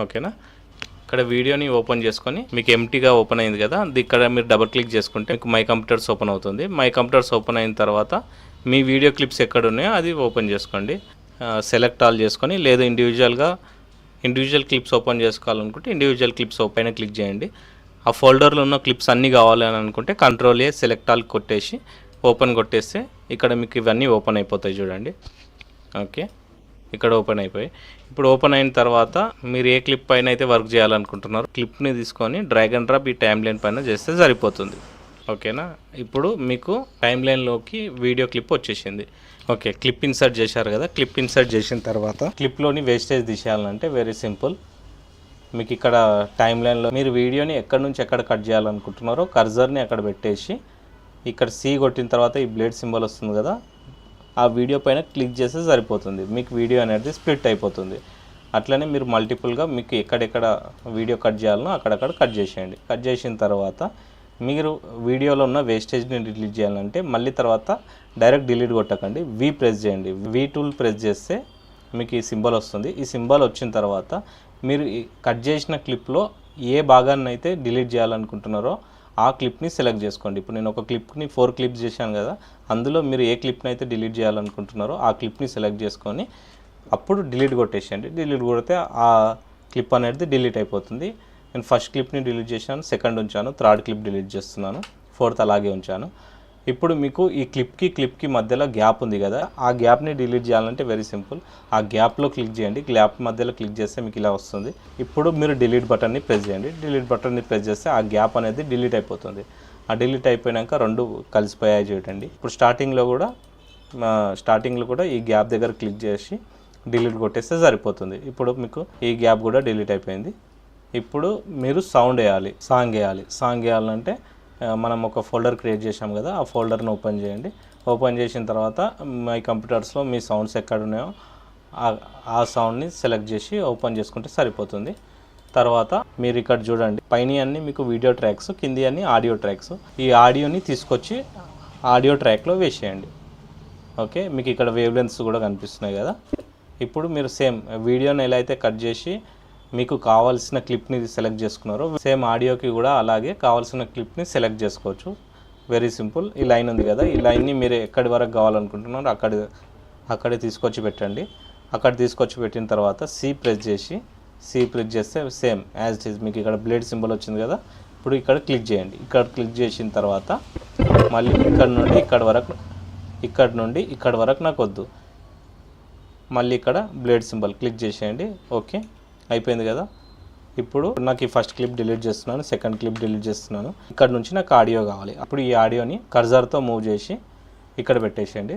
ఓకేనా. ఇక్కడ వీడియోని ఓపెన్ చేసుకొని మీకు ఎంటీగా ఓపెన్ అయింది కదా, ఇక్కడ మీరు డబుల్ క్లిక్ చేసుకుంటే మీకు మై కంప్యూటర్స్ ఓపెన్ అవుతుంది. మై కంప్యూటర్స్ ఓపెన్ అయిన తర్వాత మీ వీడియో క్లిప్స్ ఎక్కడ ఉన్నాయో అది ఓపెన్ చేసుకోండి. సెలెక్ట్ ఆల్ చేసుకొని, లేదా ఇండివిజువల్ క్లిప్స్ ఓపెన్ చేసుకోవాలనుకుంటే ఇండివిజువల్ క్లిప్స్ పైన క్లిక్ చేయండి. ఆ ఫోల్డర్లో ఉన్న క్లిప్స్ అన్నీ కావాలి అని అనుకుంటే కంట్రోల్ ఏ సెలెక్ట్ ఆల్ కొట్టేసి ఓపెన్ కొట్టేస్తే ఇక్కడ మీకు ఇవన్నీ ఓపెన్ అయిపోతాయి చూడండి. ఓకే, ఇక్కడ ఓపెన్ అయిపోయి ఇప్పుడు ఓపెన్ అయిన తర్వాత మీరు ఏ క్లిప్ పైన అయితే వర్క్ చేయాలనుకుంటున్నారో క్లిప్ని తీసుకొని డ్రాగ్ అండ్ డ్రాప్ ఈ టైమ్ లైన్ పైన చేస్తే సరిపోతుంది. ఓకేనా. ఇప్పుడు మీకు టైమ్ లైన్లోకి వీడియో క్లిప్ వచ్చేసింది. ఓకే, క్లిప్ ఇన్సర్ట్ చేశారు కదా, క్లిప్ ఇన్సర్ట్ చేసిన తర్వాత క్లిప్లోని వేస్టేజ్ తీసేయాలంటే వెరీ సింపుల్. మీకు ఇక్కడ టైమ్ లైన్లో మీరు వీడియోని ఎక్కడి నుంచి ఎక్కడ కట్ చేయాలనుకుంటున్నారో కర్జర్ని అక్కడ పెట్టేసి ఇక్కడ సి కొట్టిన తర్వాత ఈ బ్లేడ్ సింబల్ వస్తుంది కదా, ఆ వీడియో పైన క్లిక్ చేస్తే సరిపోతుంది. మీకు వీడియో అనేది స్ప్లిట్ అయిపోతుంది. అట్లనే మీరు మల్టిపుల్గా మీకు ఎక్కడెక్కడ వీడియో కట్ చేయాలనో అక్కడక్కడ కట్ చేసేయండి. కట్ చేసిన తర్వాత మీరు వీడియోలో ఉన్న వేస్టేజ్ని డిలీట్ చేయాలంటే మళ్ళీ తర్వాత డైరెక్ట్ డిలీట్ కొట్టకండి, వి ప్రెస్ చేయండి. వి టూల్ ప్రెస్ చేస్తే మీకు ఈ సింబల్ వస్తుంది. ఈ సింబల్ వచ్చిన తర్వాత మీరు కట్ చేసిన క్లిప్లో ఏ భాగాన్ని అయితే డిలీట్ చేయాలనుకుంటున్నారో ఆ క్లిప్ని సెలెక్ట్ చేసుకోండి. ఇప్పుడు నేను ఒక క్లిప్ని 4 క్లిప్స్ చేశాను కదా, అందులో మీరు ఏ క్లిప్ని అయితే డిలీట్ చేయాలనుకుంటున్నారో ఆ క్లిప్ని సెలెక్ట్ చేసుకొని అప్పుడు డిలీట్ కొట్టేసేయండి. డిలీట్ కొడితే ఆ క్లిప్ అనేది డిలీట్ అయిపోతుంది. నేను ఫస్ట్ క్లిప్ని డిలీట్ చేశాను, సెకండ్ ఉంచాను, థర్డ్ క్లిప్ డిలీట్ చేస్తున్నాను, ఫోర్త్ అలాగే ఉంచాను. ఇప్పుడు మీకు ఈ క్లిప్కి మధ్యలో గ్యాప్ ఉంది కదా, ఆ గ్యాప్ని డిలీట్ చేయాలంటే వెరీ సింపుల్. ఆ గ్యాప్లో క్లిక్ చేయండి. గ్యాప్ మధ్యలో క్లిక్ చేస్తే మీకు ఇలా వస్తుంది. ఇప్పుడు మీరు డిలీట్ బటన్ని ప్రెస్ చేయండి. డిలీట్ బటన్ని ప్రెస్ చేస్తే ఆ గ్యాప్ అనేది డిలీట్ అయిపోతుంది. ఆ డిలీట్ అయిపోయాక రెండు కలిసిపోయాయి చూడండి. ఇప్పుడు స్టార్టింగ్లో కూడా ఈ గ్యాప్ దగ్గర క్లిక్ చేసి డిలీట్ కొట్టేస్తే సరిపోతుంది. ఇప్పుడు మీకు ఈ గ్యాప్ కూడా డిలీట్ అయిపోయింది. ఇప్పుడు మీరు సాంగ్ వేయాలంటే మనం ఒక ఫోల్డర్ క్రియేట్ చేసాం కదా, ఆ ఫోల్డర్ని ఓపెన్ చేయండి. ఓపెన్ చేసిన తర్వాత మై కంప్యూటర్స్లో మీ సౌండ్స్ ఎక్కడ ఉన్నాయో ఆ సౌండ్ని సెలెక్ట్ చేసి ఓపెన్ చేసుకుంటే సరిపోతుంది. తర్వాత మీరు ఇక్కడ చూడండి, పైన అన్నీ మీకు వీడియో ట్రాక్స్, కింది అన్నీ ఆడియో ట్రాక్స్. ఈ ఆడియోని తీసుకొచ్చి ఆడియో ట్రాక్లో వేసేయండి. ఓకే, మీకు ఇక్కడ వేవ్ లెంత్స్ కూడా కనిపిస్తున్నాయి కదా. ఇప్పుడు మీరు సేమ్ వీడియోని ఎలా అయితే కట్ చేసి మీకు కావాల్సిన క్లిప్ని సెలెక్ట్ చేసుకున్నారో సేమ్ ఆడియోకి కూడా అలాగే కావాల్సిన క్లిప్ని సెలెక్ట్ చేసుకోవచ్చు. Very simple. ఈ లైన్ ఉంది కదా, ఈ లైన్ని మీరు ఎక్కడి వరకు కావాలనుకుంటున్నారో అక్కడే తీసుకొచ్చి పెట్టండి. అక్కడ తీసుకొచ్చి పెట్టిన తర్వాత సి ప్రెస్ చేస్తే సేమ్ యాజ్ ఇట్ ఈజ్ మీకు ఇక్కడ బ్లేడ్ సింబల్ వచ్చింది కదా, ఇప్పుడు ఇక్కడ క్లిక్ చేయండి. ఇక్కడ క్లిక్ చేసిన తర్వాత మళ్ళీ ఇక్కడ నుండి ఇక్కడ వరకు నాకు వద్దు, మళ్ళీ ఇక్కడ బ్లేడ్ సింబల్ క్లిక్ చేసేయండి. ఓకే, అయిపోయింది కదా. ఇప్పుడు నాకు ఈ ఫస్ట్ క్లిప్ డిలీట్ చేస్తున్నాను, సెకండ్ క్లిప్ డిలీట్ చేస్తున్నాను. ఇక్కడ నుంచి నాకు ఆడియో కావాలి. అప్పుడు ఈ ఆడియోని కర్జర్తో మూవ్ చేసి ఇక్కడ పెట్టేసేయండి.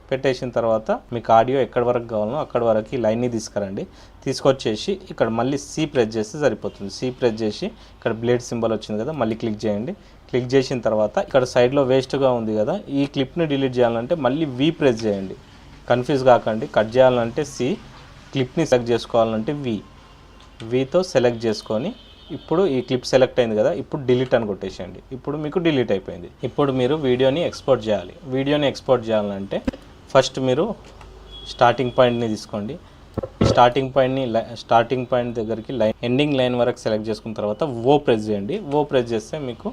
పెట్టేసిన తర్వాత మీకు ఆడియో ఎక్కడి వరకు కావాలనో అక్కడి వరకు ఈ లైన్ని తీసుకురండి. తీసుకొచ్చేసి ఇక్కడ మళ్ళీ సి ప్రెస్ చేస్తే సరిపోతుంది. సి ప్రెస్ చేసి ఇక్కడ బ్లేడ్ సింబల్ వచ్చింది కదా, మళ్ళీ క్లిక్ చేయండి. క్లిక్ చేసిన తర్వాత ఇక్కడ సైడ్లో వేస్ట్గా ఉంది కదా, ఈ క్లిప్ని డిలీట్ చేయాలంటే మళ్ళీ వి ప్రెస్ చేయండి. కన్ఫ్యూజ్ కాకండి. కట్ చేయాలంటే సి, క్లిప్ని సెలెక్ట్ చేసుకోవాలంటే వీతో సెలెక్ట్ చేసుకొని ఇప్పుడు ఈ క్లిప్ సెలెక్ట్ అయింది కదా, ఇప్పుడు డిలీట్ అని కొట్టేసేయండి. ఇప్పుడు మీకు డిలీట్ అయిపోయింది. ఇప్పుడు మీరు వీడియోని ఎక్స్పోర్ట్ చేయాలి. వీడియోని ఎక్స్పోర్ట్ చేయాలంటే ఫస్ట్ మీరు స్టార్టింగ్ పాయింట్ని తీసుకోండి. స్టార్టింగ్ పాయింట్ దగ్గరికి ఎండింగ్ లైన్ వరకు సెలెక్ట్ చేసుకున్న తర్వాత ఓ ప్రెస్ చేయండి. ఓ ప్రెస్ చేస్తే మీకు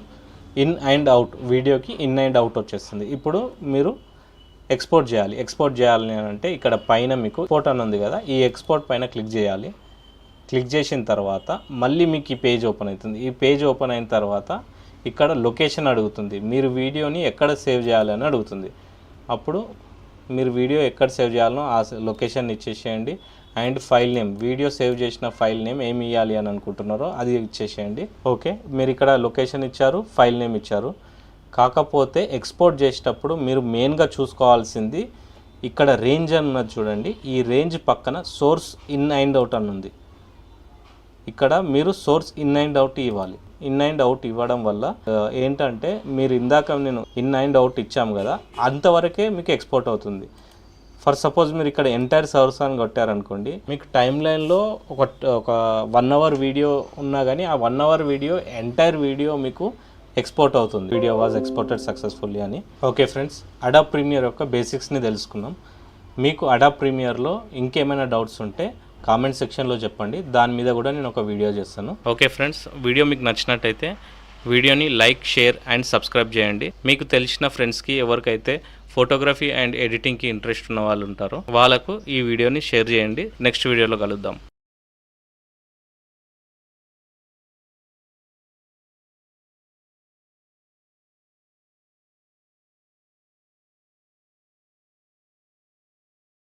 ఇన్ అండ్ అవుట్ వీడియోకి ఇన్ అండ్ అవుట్ వచ్చేస్తుంది. ఇప్పుడు మీరు ఎక్స్పోర్ట్ చేయాలి అంటే ఇక్కడ పైన మీకు ఎక్స్పోర్ట్ అని ఉంది కదా, ఈ ఎక్స్పోర్ట్ పైన క్లిక్ చేయాలి. క్లిక్ చేసిన తర్వాత మళ్ళీ మీకు ఈ పేజ్ ఓపెన్ అవుతుంది. ఈ పేజ్ ఓపెన్ అయిన తర్వాత ఇక్కడ లొకేషన్ అడుగుతుంది. మీరు వీడియోని ఎక్కడ సేవ్ చేయాలని అడుగుతుంది. అప్పుడు మీరు వీడియో ఎక్కడ సేవ్ చేయాలనో ఆ లొకేషన్ ఇచ్చేసేయండి. And file name, video save చేసిన ఫైల్ నేమ్ ఏమి ఇవ్వాలి అని అనుకుంటున్నారో అది ఇచ్చేసేయండి. ఓకే, మీరు ఇక్కడ లొకేషన్ ఇచ్చారు, ఫైల్ నేమ్ ఇచ్చారు. కాకపోతే ఎక్స్పోర్ట్ చేసేటప్పుడు మీరు మెయిన్గా చూసుకోవాల్సింది ఇక్కడ రేంజ్ అని ఉన్నది చూడండి. ఈ రేంజ్ పక్కన సోర్స్ ఇన్ అండ్ అవుట్ అని ఉంది. ఇక్కడ మీరు సోర్స్ ఇన్ అండ్ అవుట్ ఇవ్వాలి. ఇన్ అండ్ అవుట్ ఇవ్వడం వల్ల ఏంటంటే మీరు ఇందాక నేను ఇన్ అండ్ అవుట్ ఇచ్చాము కదా, అంతవరకే మీకు ఎక్స్పోర్ట్ అవుతుంది. ఫర్ సపోజ్ మీరు ఇక్కడ ఎంటైర్ సోర్స్ అని కొట్టారనుకోండి, మీకు టైమ్ లైన్లో ఒక 1 అవర్ వీడియో ఉన్నా కానీ ఆ 1 అవర్ వీడియో ఎంటైర్ వీడియో మీకు ఎక్స్పోర్ట్ అవుతుంది. వీడియో వాజ్ ఎక్స్పోర్టెడ్ సక్సెస్ఫుల్లీ అని. ఓకే ఫ్రెండ్స్, అడాబ్ ప్రీమియర్ యొక్క బేసిక్స్ని తెలుసుకున్నాం. మీకు అడాబ్ ప్రీమియర్లో ఇంకేమైనా డౌట్స్ ఉంటే కామెంట్ సెక్షన్లో చెప్పండి, దాని మీద కూడా నేను ఒక వీడియో చేస్తాను. ఓకే ఫ్రెండ్స్, వీడియో మీకు నచ్చినట్టయితే వీడియోని లైక్, షేర్ అండ్ సబ్స్క్రైబ్ చేయండి. మీకు తెలిసిన ఫ్రెండ్స్కి ఎవరికైతే ఫోటోగ్రఫీ అండ్ ఎడిటింగ్కి ఇంట్రెస్ట్ ఉన్న వాళ్ళు ఉంటారో వాళ్ళకు ఈ వీడియోని షేర్ చేయండి. నెక్స్ట్ వీడియోలో కలుద్దాం.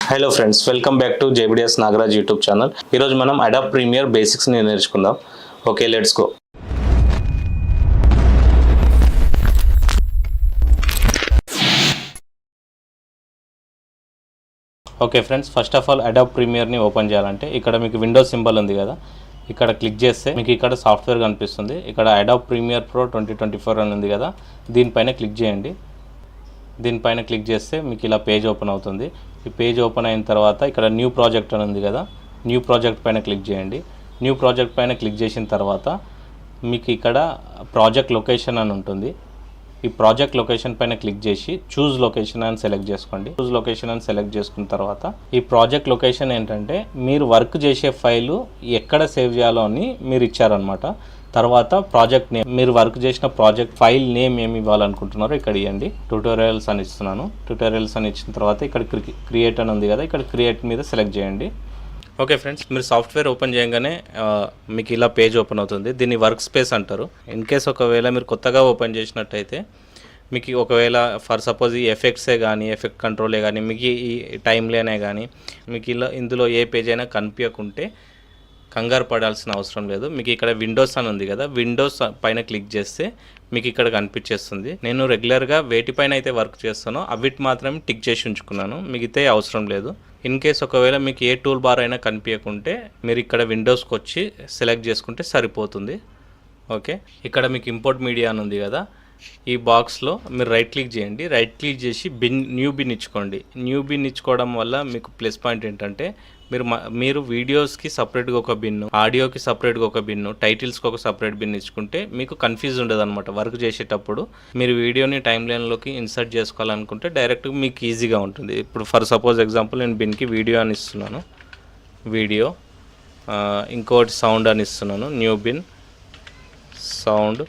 Hello friends, welcome back to JBDS Nagaraj YouTube channel. ఈరోజు మనం అడాబ్ ప్రీమియర్ బేసిక్స్ని నేర్చుకుందాం. Okay, let's go. Okay friends, first of all Adobe ప్రీమియర్ని ఓపెన్ చేయాలంటే ఇక్కడ మీకు విండోస్ సింబల్ ఉంది కదా, ఇక్కడ క్లిక్ చేస్తే మీకు ఇక్కడ సాఫ్ట్వేర్ కనిపిస్తుంది. ఇక్కడ అడాబ్ ప్రీమియర్ ప్రో 2024 అని ఉంది కదా, దీనిపైన క్లిక్ చేయండి. దీనిపైన క్లిక్ చేస్తే మీకు ఇలా పేజ్ ఓపెన్ అవుతుంది. ఈ పేజ్ ఓపెన్ అయిన తర్వాత ఇక్కడ న్యూ ప్రాజెక్ట్ అని ఉంది కదా, న్యూ ప్రాజెక్ట్ పైన క్లిక్ చేయండి. న్యూ ప్రాజెక్ట్ పైన క్లిక్ చేసిన తర్వాత మీకు ఇక్కడ ప్రాజెక్ట్ లొకేషన్ అని ఉంటుంది. ఈ ప్రాజెక్ట్ లొకేషన్ పైన క్లిక్ చేసి చూజ్ లొకేషన్ అని సెలెక్ట్ చేసుకోండి. చూజ్ లొకేషన్ అని సెలెక్ట్ చేసుకున్న తర్వాత ఈ ప్రాజెక్ట్ లొకేషన్ ఏంటంటే మీరు వర్క్ చేసే ఫైలు ఎక్కడ సేవ్ చేయాలో అని మీరు ఇచ్చారనమాట. తర్వాత ప్రాజెక్ట్ నేమ్, మీరు వర్క్ చేసిన ప్రాజెక్ట్ ఫైల్ నేమ్ ఏమి ఇవ్వాలనుకుంటున్నారో ఇక్కడ ఇవ్వండి. ట్యూటోరియల్స్ అని ఇస్తున్నాను. ట్యూటోరియల్స్ అని ఇచ్చిన తర్వాత ఇక్కడ క్రియేట్ అని ఉంది కదా, ఇక్కడ క్రియేట్ మీద సెలెక్ట్ చేయండి. ఓకే ఫ్రెండ్స్, మీరు సాఫ్ట్వేర్ ఓపెన్ చేయగానే మీకు ఇలా పేజ్ ఓపెన్ అవుతుంది. దీన్ని వర్క్ స్పేస్ అంటారు. ఇన్ కేస్ ఒకవేళ మీరు కొత్తగా ఓపెన్ చేసినట్టయితే మీకు ఒకవేళ ఫర్ సపోజ్ ఈ ఎఫెక్ట్సే కానీ, ఎఫెక్ట్ కంట్రోలే కానీ, మీకు ఈ టైమ్ లైనే కానీ మీకు ఇందులో ఏ పేజ్ అయినా కనిపించకుంటే కంగారు పడాల్సిన అవసరం లేదు. మీకు ఇక్కడ విండోస్ అని ఉంది కదా, విండోస్ పైన క్లిక్ చేస్తే మీకు ఇక్కడ కనిపించేస్తుంది. నేను రెగ్యులర్గా వేటిపైన అయితే వర్క్ చేస్తానో అవిటి మాత్రమే టిక్ చేసి ఉంచుకున్నాను, మిగతా అవసరం లేదు. ఇన్ కేస్ ఒకవేళ మీకు ఏ టూల్ బార్ అయినా కనిపించకుంటే మీరు ఇక్కడ విండోస్కి వచ్చి సెలెక్ట్ చేసుకుంటే సరిపోతుంది. ఓకే, ఇక్కడ మీకు ఇంపోర్ట్ మీడియా అని ఉంది కదా, ఈ బాక్స్లో మీరు రైట్ క్లిక్ చేయండి. రైట్ క్లిక్ చేసి న్యూ బిన్ ఇచ్చుకోండి. న్యూ బిన్ ఇచ్చుకోవడం వల్ల మీకు ప్లస్ పాయింట్ ఏంటంటే మీరు వీడియోస్కి సపరేట్గా ఒక బిన్ను, ఆడియోకి సపరేట్గా ఒక బిన్ను, టైటిల్స్కి ఒక సపరేట్ బిన్ ఇచ్చుకుంటే మీకు కన్ఫ్యూజ్ ఉండదు అనమాట. వర్క్ చేసేటప్పుడు మీరు వీడియోని టైమ్ లైన్లోకి ఇన్సర్ట్ చేసుకోవాలనుకుంటే డైరెక్ట్గా మీకు ఈజీగా ఉంటుంది. ఇప్పుడు ఫర్ సపోజ్ ఎగ్జాంపుల్ నేను బిన్కి వీడియో అని ఇస్తున్నాను, వీడియో, ఇంకోటి సౌండ్ అని ఇస్తున్నాను, న్యూ బిన్ సౌండ్.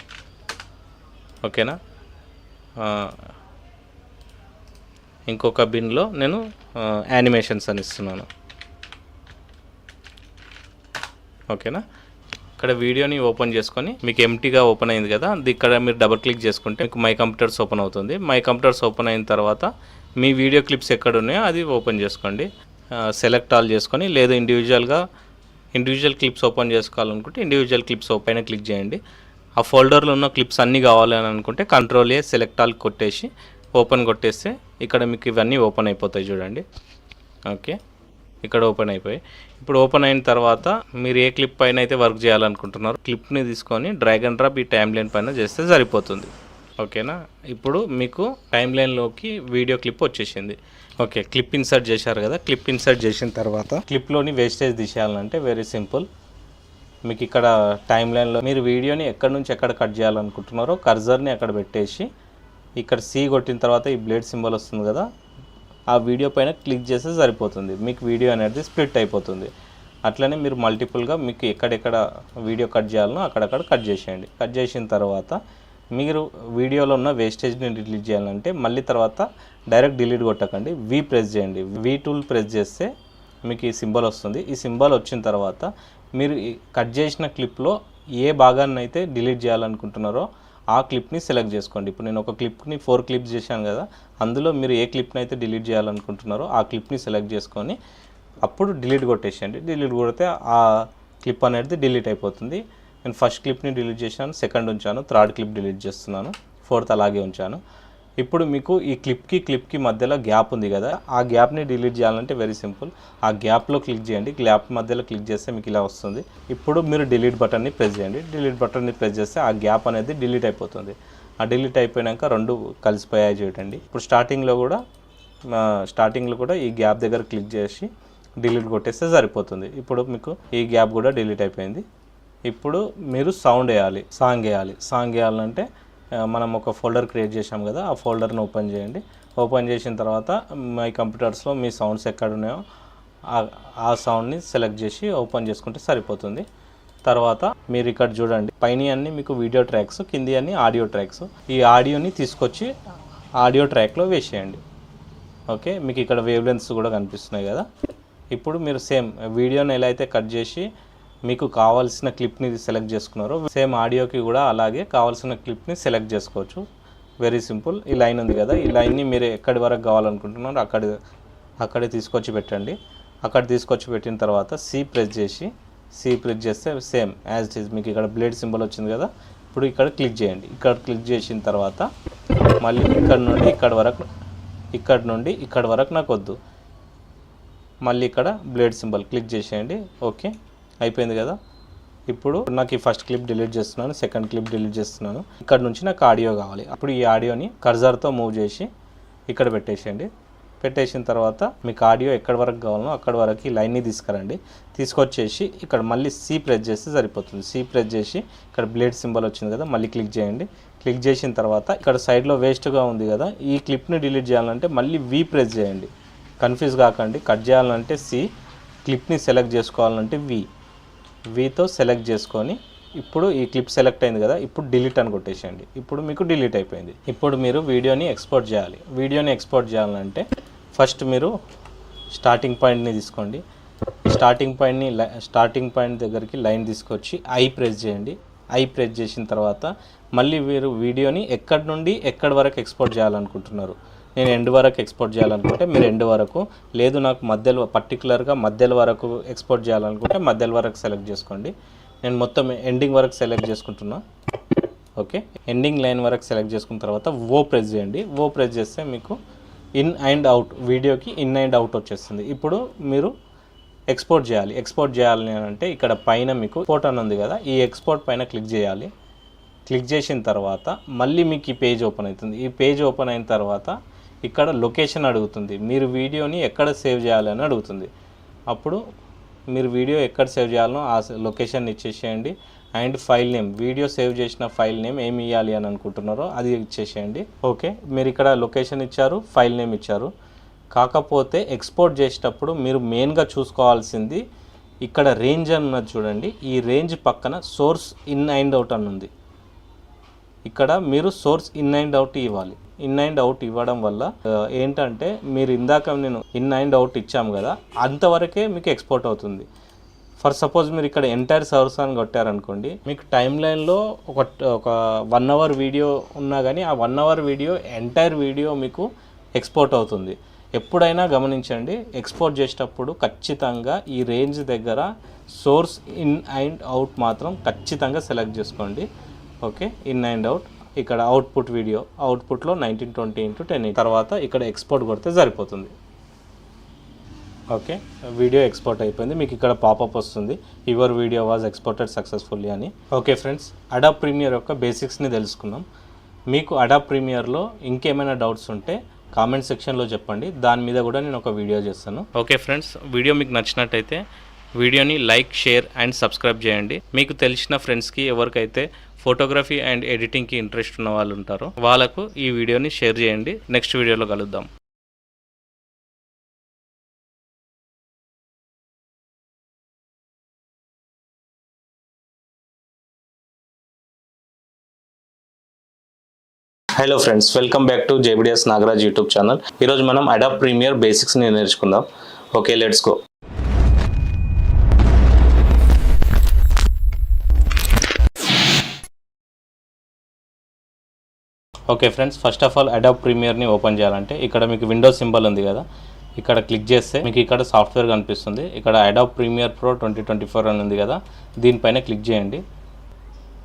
ఓకేనా, ఇంకొక బిన్లో నేను యానిమేషన్స్ అని ఇస్తున్నాను. ఓకేనా, ఇక్కడ వీడియోని ఓపెన్ చేసుకొని మీకు ఎంటీగా ఓపెన్ అయింది కదా, ఇక్కడ మీరు డబుల్ క్లిక్ చేసుకుంటే మీకు మై కంప్యూటర్స్ ఓపెన్ అవుతుంది. మై కంప్యూటర్స్ ఓపెన్ అయిన తర్వాత మీ వీడియో క్లిప్స్ ఎక్కడ ఉన్నాయో అది ఓపెన్ చేసుకోండి. సెలెక్ట్ ఆల్ చేసుకొని, లేదా ఇండివిజువల్ క్లిప్స్ ఓపెన్ చేసుకోవాలనుకుంటే ఇండివిజువల్ క్లిప్స్ పైన క్లిక్ చేయండి. ఆ ఫోల్డర్లో ఉన్న క్లిప్స్ అన్నీ కావాలని అనుకుంటే కంట్రోల్ ఏ సెలెక్ట్ ఆల్ కొట్టేసి ఓపెన్ కొట్టేస్తే ఇక్కడ మీకు ఇవన్నీ ఓపెన్ అయిపోతాయి చూడండి. ఓకే, ఇక్కడ ఓపెన్ అయిపోయి ఇప్పుడు ఓపెన్ అయిన తర్వాత మీరు ఏ క్లిప్ పైన అయితే వర్క్ చేయాలనుకుంటున్నారో క్లిప్ని తీసుకొని డ్రాగ్ అండ్ డ్రాప్ ఈ టైమ్ లైన్ పైన చేస్తే సరిపోతుంది. ఓకేనా, ఇప్పుడు మీకు టైమ్ లైన్లోకి వీడియో క్లిప్ వచ్చేసింది. ఓకే, క్లిప్ ఇన్సర్ట్ చేశారు కదా, క్లిప్ ఇన్సర్ట్ చేసిన తర్వాత క్లిప్లోని వేస్టేజ్ తీసేయాలంటే వెరీ సింపుల్. మీకు ఇక్కడ టైమ్ లైన్లో మీరు వీడియోని ఎక్కడి నుంచి ఎక్కడ కట్ చేయాలనుకుంటున్నారో కర్జర్ని అక్కడ పెట్టేసి ఇక్కడ సి కొట్టిన తర్వాత ఈ బ్లేడ్ సింబల్ వస్తుంది కదా, ఆ వీడియో పైన క్లిక్ చేస్తే సరిపోతుంది. మీకు వీడియో అనేది స్ప్లిట్ అయిపోతుంది. అట్లనే మీరు మల్టిపుల్గా మీకు ఎక్కడెక్కడ వీడియో కట్ చేయాలనో అక్కడక్కడ కట్ చేసేయండి. కట్ చేసిన తర్వాత మీరు వీడియోలో ఉన్న వేస్టేజ్ని డిలీట్ చేయాలంటే మళ్ళీ తర్వాత డైరెక్ట్ డిలీట్ కొట్టకండి, వి ప్రెస్ చేయండి. వి టూల్ ప్రెస్ చేస్తే మీకు ఈ సింబల్ వస్తుంది. ఈ సింబల్ వచ్చిన తర్వాత మీరు కట్ చేసిన క్లిప్లో ఏ భాగాన్ని అయితే డిలీట్ చేయాలనుకుంటున్నారో ఆ క్లిప్ని సెలెక్ట్ చేసుకోండి. ఇప్పుడు నేను ఒక క్లిప్ని 4 క్లిప్స్ చేశాను కదా, అందులో మీరు ఏ క్లిప్ని అయితే డిలీట్ చేయాలనుకుంటున్నారో ఆ క్లిప్ని సెలెక్ట్ చేసుకొని అప్పుడు డిలీట్ కొట్టేసేయండి. డిలీట్ కొడితే ఆ క్లిప్ అనేది డిలీట్ అయిపోతుంది. నేను ఫస్ట్ క్లిప్ని డిలీట్ చేశాను, సెకండ్ ఉంచాను, థర్డ్ క్లిప్ డిలీట్ చేస్తున్నాను, ఫోర్త్ అలాగే ఉంచాను. ఇప్పుడు మీకు ఈ క్లిప్కి మధ్యలో గ్యాప్ ఉంది కదా, ఆ గ్యాప్ని డిలీట్ చేయాలంటే వెరీ సింపుల్. ఆ గ్యాప్లో క్లిక్ చేయండి. గ్యాప్ మధ్యలో క్లిక్ చేస్తే మీకు ఇలా వస్తుంది. ఇప్పుడు మీరు డిలీట్ బటన్ని ప్రెస్ చేయండి. డిలీట్ బటన్ని ప్రెస్ చేస్తే ఆ గ్యాప్ అనేది డిలీట్ అయిపోతుంది. ఆ డిలీట్ అయిపోయాక రెండు కలిసిపోయాయి చూడండి. ఇప్పుడు స్టార్టింగ్లో కూడా ఈ గ్యాప్ దగ్గర క్లిక్ చేసి డిలీట్ కొట్టేస్తే సరిపోతుంది. ఇప్పుడు మీకు ఈ గ్యాప్ కూడా డిలీట్ అయిపోయింది. ఇప్పుడు మీరు సాంగ్ వేయాలంటే మనం ఒక ఫోల్డర్ క్రియేట్ చేసాం కదా, ఆ ఫోల్డర్ని ఓపెన్ చేయండి. ఓపెన్ చేసిన తర్వాత మై కంప్యూటర్స్లో మీ సౌండ్స్ ఎక్కడ ఉన్నాయో ఆ సౌండ్ని సెలెక్ట్ చేసి ఓపెన్ చేసుకుంటే సరిపోతుంది. తర్వాత మీరు ఇక్కడ చూడండి, పైన అన్ని మీకు వీడియో ట్రాక్స్, కింది అన్ని ఆడియో ట్రాక్స్. ఈ ఆడియోని తీసుకొచ్చి ఆడియో ట్రాక్లో వేసేయండి. ఓకే, మీకు ఇక్కడ వేవ్ లెన్స్ కూడా కనిపిస్తున్నాయి కదా. ఇప్పుడు మీరు సేమ్ వీడియోని ఎలా అయితే కట్ చేసి మీకు కావాల్సిన క్లిప్ని సెలెక్ట్ చేసుకున్నారో, సేమ్ ఆడియోకి కూడా అలాగే కావాల్సిన క్లిప్ని సెలెక్ట్ చేసుకోవచ్చు. Very simple. ఈ లైన్ ఉంది కదా, ఈ లైన్ని మీరు ఎక్కడి వరకు కావాలనుకుంటున్నారో అక్కడే తీసుకొచ్చి పెట్టండి. అక్కడ తీసుకొచ్చి పెట్టిన తర్వాత సి ప్రెస్ చేస్తే సేమ్ యాజ్ ఇట్ ఈజ్ మీకు ఇక్కడ బ్లేడ్ సింబల్ వచ్చింది కదా. ఇప్పుడు ఇక్కడ క్లిక్ చేయండి. ఇక్కడ క్లిక్ చేసిన తర్వాత మళ్ళీ ఇక్కడ నుండి ఇక్కడ వరకు నాకు వద్దు, మళ్ళీ ఇక్కడ బ్లేడ్ సింబల్ క్లిక్ చేసేయండి. ఓకే, అయిపోయింది కదా. ఇప్పుడు నాకు ఈ ఫస్ట్ క్లిప్ డిలీట్ చేస్తున్నాను, సెకండ్ క్లిప్ డిలీట్ చేస్తున్నాను. ఇక్కడ నుంచి నాకు ఆడియో కావాలి. అప్పుడు ఈ ఆడియోని కర్జర్తో మూవ్ చేసి ఇక్కడ పెట్టేసేయండి. పెట్టేసిన తర్వాత మీకు ఆడియో ఎక్కడి వరకు కావాలనో అక్కడి వరకు ఈ లైన్ని తీసుకురండి. తీసుకొచ్చేసి ఇక్కడ మళ్ళీ సి ప్రెస్ చేస్తే సరిపోతుంది. సి ప్రెస్ చేసి ఇక్కడ బ్లేడ్ సింబల్ వచ్చింది కదా, మళ్ళీ క్లిక్ చేయండి. క్లిక్ చేసిన తర్వాత ఇక్కడ సైడ్లో వేస్ట్గా ఉంది కదా, ఈ క్లిప్ని డిలీట్ చేయాలంటే మళ్ళీ వి ప్రెస్ చేయండి. కన్ఫ్యూజ్ కాకండి. కట్ చేయాలంటే సి, క్లిప్ని సెలెక్ట్ చేసుకోవాలంటే వీతో సెలెక్ట్ చేసుకొని ఇప్పుడు ఈ క్లిప్ సెలెక్ట్ అయింది కదా, ఇప్పుడు డిలీట్ అని కొట్టేసేయండి. ఇప్పుడు మీకు డిలీట్ అయిపోయింది. ఇప్పుడు మీరు వీడియోని ఎక్స్పోర్ట్ చేయాలి. వీడియోని ఎక్స్పోర్ట్ చేయాలంటే ఫస్ట్ మీరు స్టార్టింగ్ పాయింట్ని తీసుకోండి. స్టార్టింగ్ పాయింట్ దగ్గరికి లైన్ తీసుకొచ్చి ఐ ప్రెస్ చేయండి. ఐ ప్రెస్ చేసిన తర్వాత మళ్ళీ మీరు వీడియోని ఎక్కడి నుండి ఎక్కడి వరకు ఎక్స్పోర్ట్ చేయాలనుకుంటున్నారు. నేను ఎండ్ వరకు ఎక్స్పోర్ట్ చేయాలనుకుంటే మీరు ఎండ్ వరకు, లేదు నాకు పర్టికులర్గా మధ్యల వరకు ఎక్స్పోర్ట్ చేయాలనుకుంటే మధ్యల వరకు సెలెక్ట్ చేసుకోండి. నేను మొత్తం ఎండింగ్ వరకు సెలెక్ట్ చేసుకుంటున్నా. ఓకే, ఎండింగ్ లైన్ వరకు సెలెక్ట్ చేసుకున్న తర్వాత ఓ ప్రెస్ చేయండి. ఓ ప్రెస్ చేస్తే మీకు ఇన్ అండ్ అవుట్, వీడియోకి ఇన్ అండ్ అవుట్ వచ్చేస్తుంది. ఇప్పుడు మీరు ఎక్స్పోర్ట్ చేయాలి అంటే ఇక్కడ పైన మీకు ఎక్స్పోర్ట్ అని ఉంది కదా, ఈ ఎక్స్పోర్ట్ పైన క్లిక్ చేయాలి. క్లిక్ చేసిన తర్వాత మళ్ళీ మీకు ఈ పేజ్ ఓపెన్ అవుతుంది. ఈ పేజ్ ఓపెన్ అయిన తర్వాత ఇక్కడ లొకేషన్ అడుగుతుంది. మీరు వీడియోని ఎక్కడ సేవ్ చేయాలని అడుగుతుంది. అప్పుడు మీరు వీడియో ఎక్కడ సేవ్ చేయాలనో ఆ లొకేషన్ ఇచ్చేసేయండి. And file name, video save చేసిన ఫైల్ నేమ్ ఏమి ఇవ్వాలి అని అనుకుంటున్నారో అది ఇచ్చేసేయండి. ఓకే, మీరు ఇక్కడ లొకేషన్ ఇచ్చారు, ఫైల్ నేమ్ ఇచ్చారు. కాకపోతే ఎక్స్పోర్ట్ చేసేటప్పుడు మీరు మెయిన్గా చూసుకోవాల్సింది ఇక్కడ రేంజ్ అని ఉన్నది చూడండి. ఈ రేంజ్ పక్కన సోర్స్ ఇన్ అండ్ అవుట్ అని ఉంది. ఇక్కడ మీరు సోర్స్ ఇన్ అండ్ అవుట్ ఇవ్వాలి. ఇన్ అండ్ అవుట్ ఇవ్వడం వల్ల ఏంటంటే మీరు ఇందాక నేను ఇన్ అండ్ అవుట్ ఇచ్చాము కదా, అంతవరకే మీకు ఎక్స్పోర్ట్ అవుతుంది. ఫర్ సపోజ్ మీరు ఇక్కడ ఎంటైర్ సోర్స్ అని కొట్టారనుకోండి, మీకు టైం లైన్లో ఒక 1 అవర్ వీడియో ఉన్నా కానీ ఆ 1 అవర్ వీడియో ఎంటైర్ వీడియో మీకు ఎక్స్పోర్ట్ అవుతుంది. ఎప్పుడైనా గమనించండి, ఎక్స్పోర్ట్ చేసేటప్పుడు ఖచ్చితంగా ఈ రేంజ్ దగ్గర సోర్స్ ఇన్ అండ్ అవుట్ మాత్రం ఖచ్చితంగా సెలెక్ట్ చేసుకోండి. Okay, in and out. ఇక్కడ అవుట్పుట్ వీడియో, అవుట్పుట్లో 1920x1080 తర్వాత ఇక్కడ ఎక్స్పోర్ట్ కొడితే సరిపోతుంది. ఓకే, వీడియో ఎక్స్పోర్ట్ అయిపోయింది. మీకు ఇక్కడ పాపప్ వస్తుంది, your video was exported successfully అని. ఓకే ఫ్రెండ్స్, అడాబ్ ప్రీమియర్ యొక్క బేసిక్స్ని తెలుసుకున్నాం. మీకు అడాబ్ ప్రీమియర్లో ఇంకేమైనా డౌట్స్ ఉంటే కామెంట్ సెక్షన్లో చెప్పండి, దాని మీద కూడా నేను ఒక వీడియో చేస్తాను. ఓకే ఫ్రెండ్స్, వీడియో మీకు నచ్చినట్టయితే వీడియోని లైక్, షేర్ అండ్ సబ్స్క్రైబ్ చేయండి. మీకు తెలిసిన ఫ్రెండ్స్కి ఎవరికైతే ఫోటోగ్రఫీ అండ్ ఎడిటింగ్కి ఇంట్రెస్ట్ ఉన్న వాళ్ళు ఉంటారో వాళ్ళకు ఈ వీడియోని షేర్ చేయండి. నెక్స్ట్ వీడియోలో కలుద్దాం. Hello friends, welcome back to JBDS Nagaraj YouTube channel. ఈరోజు మనం అడాబ్ ప్రీమియర్ బేసిక్స్ని నేర్చుకుందాం. Okay, let's go. Okay friends, first of all Adobe ప్రీమియర్ని ఓపెన్ చేయాలంటే ఇక్కడ మీకు విండోస్ సింబల్ ఉంది కదా, ఇక్కడ క్లిక్ చేస్తే మీకు ఇక్కడ సాఫ్ట్వేర్ కనిపిస్తుంది. ఇక్కడ అడాబ్ ప్రీమియర్ ప్రో 2024 అని ఉంది కదా, దీనిపైన క్లిక్ చేయండి.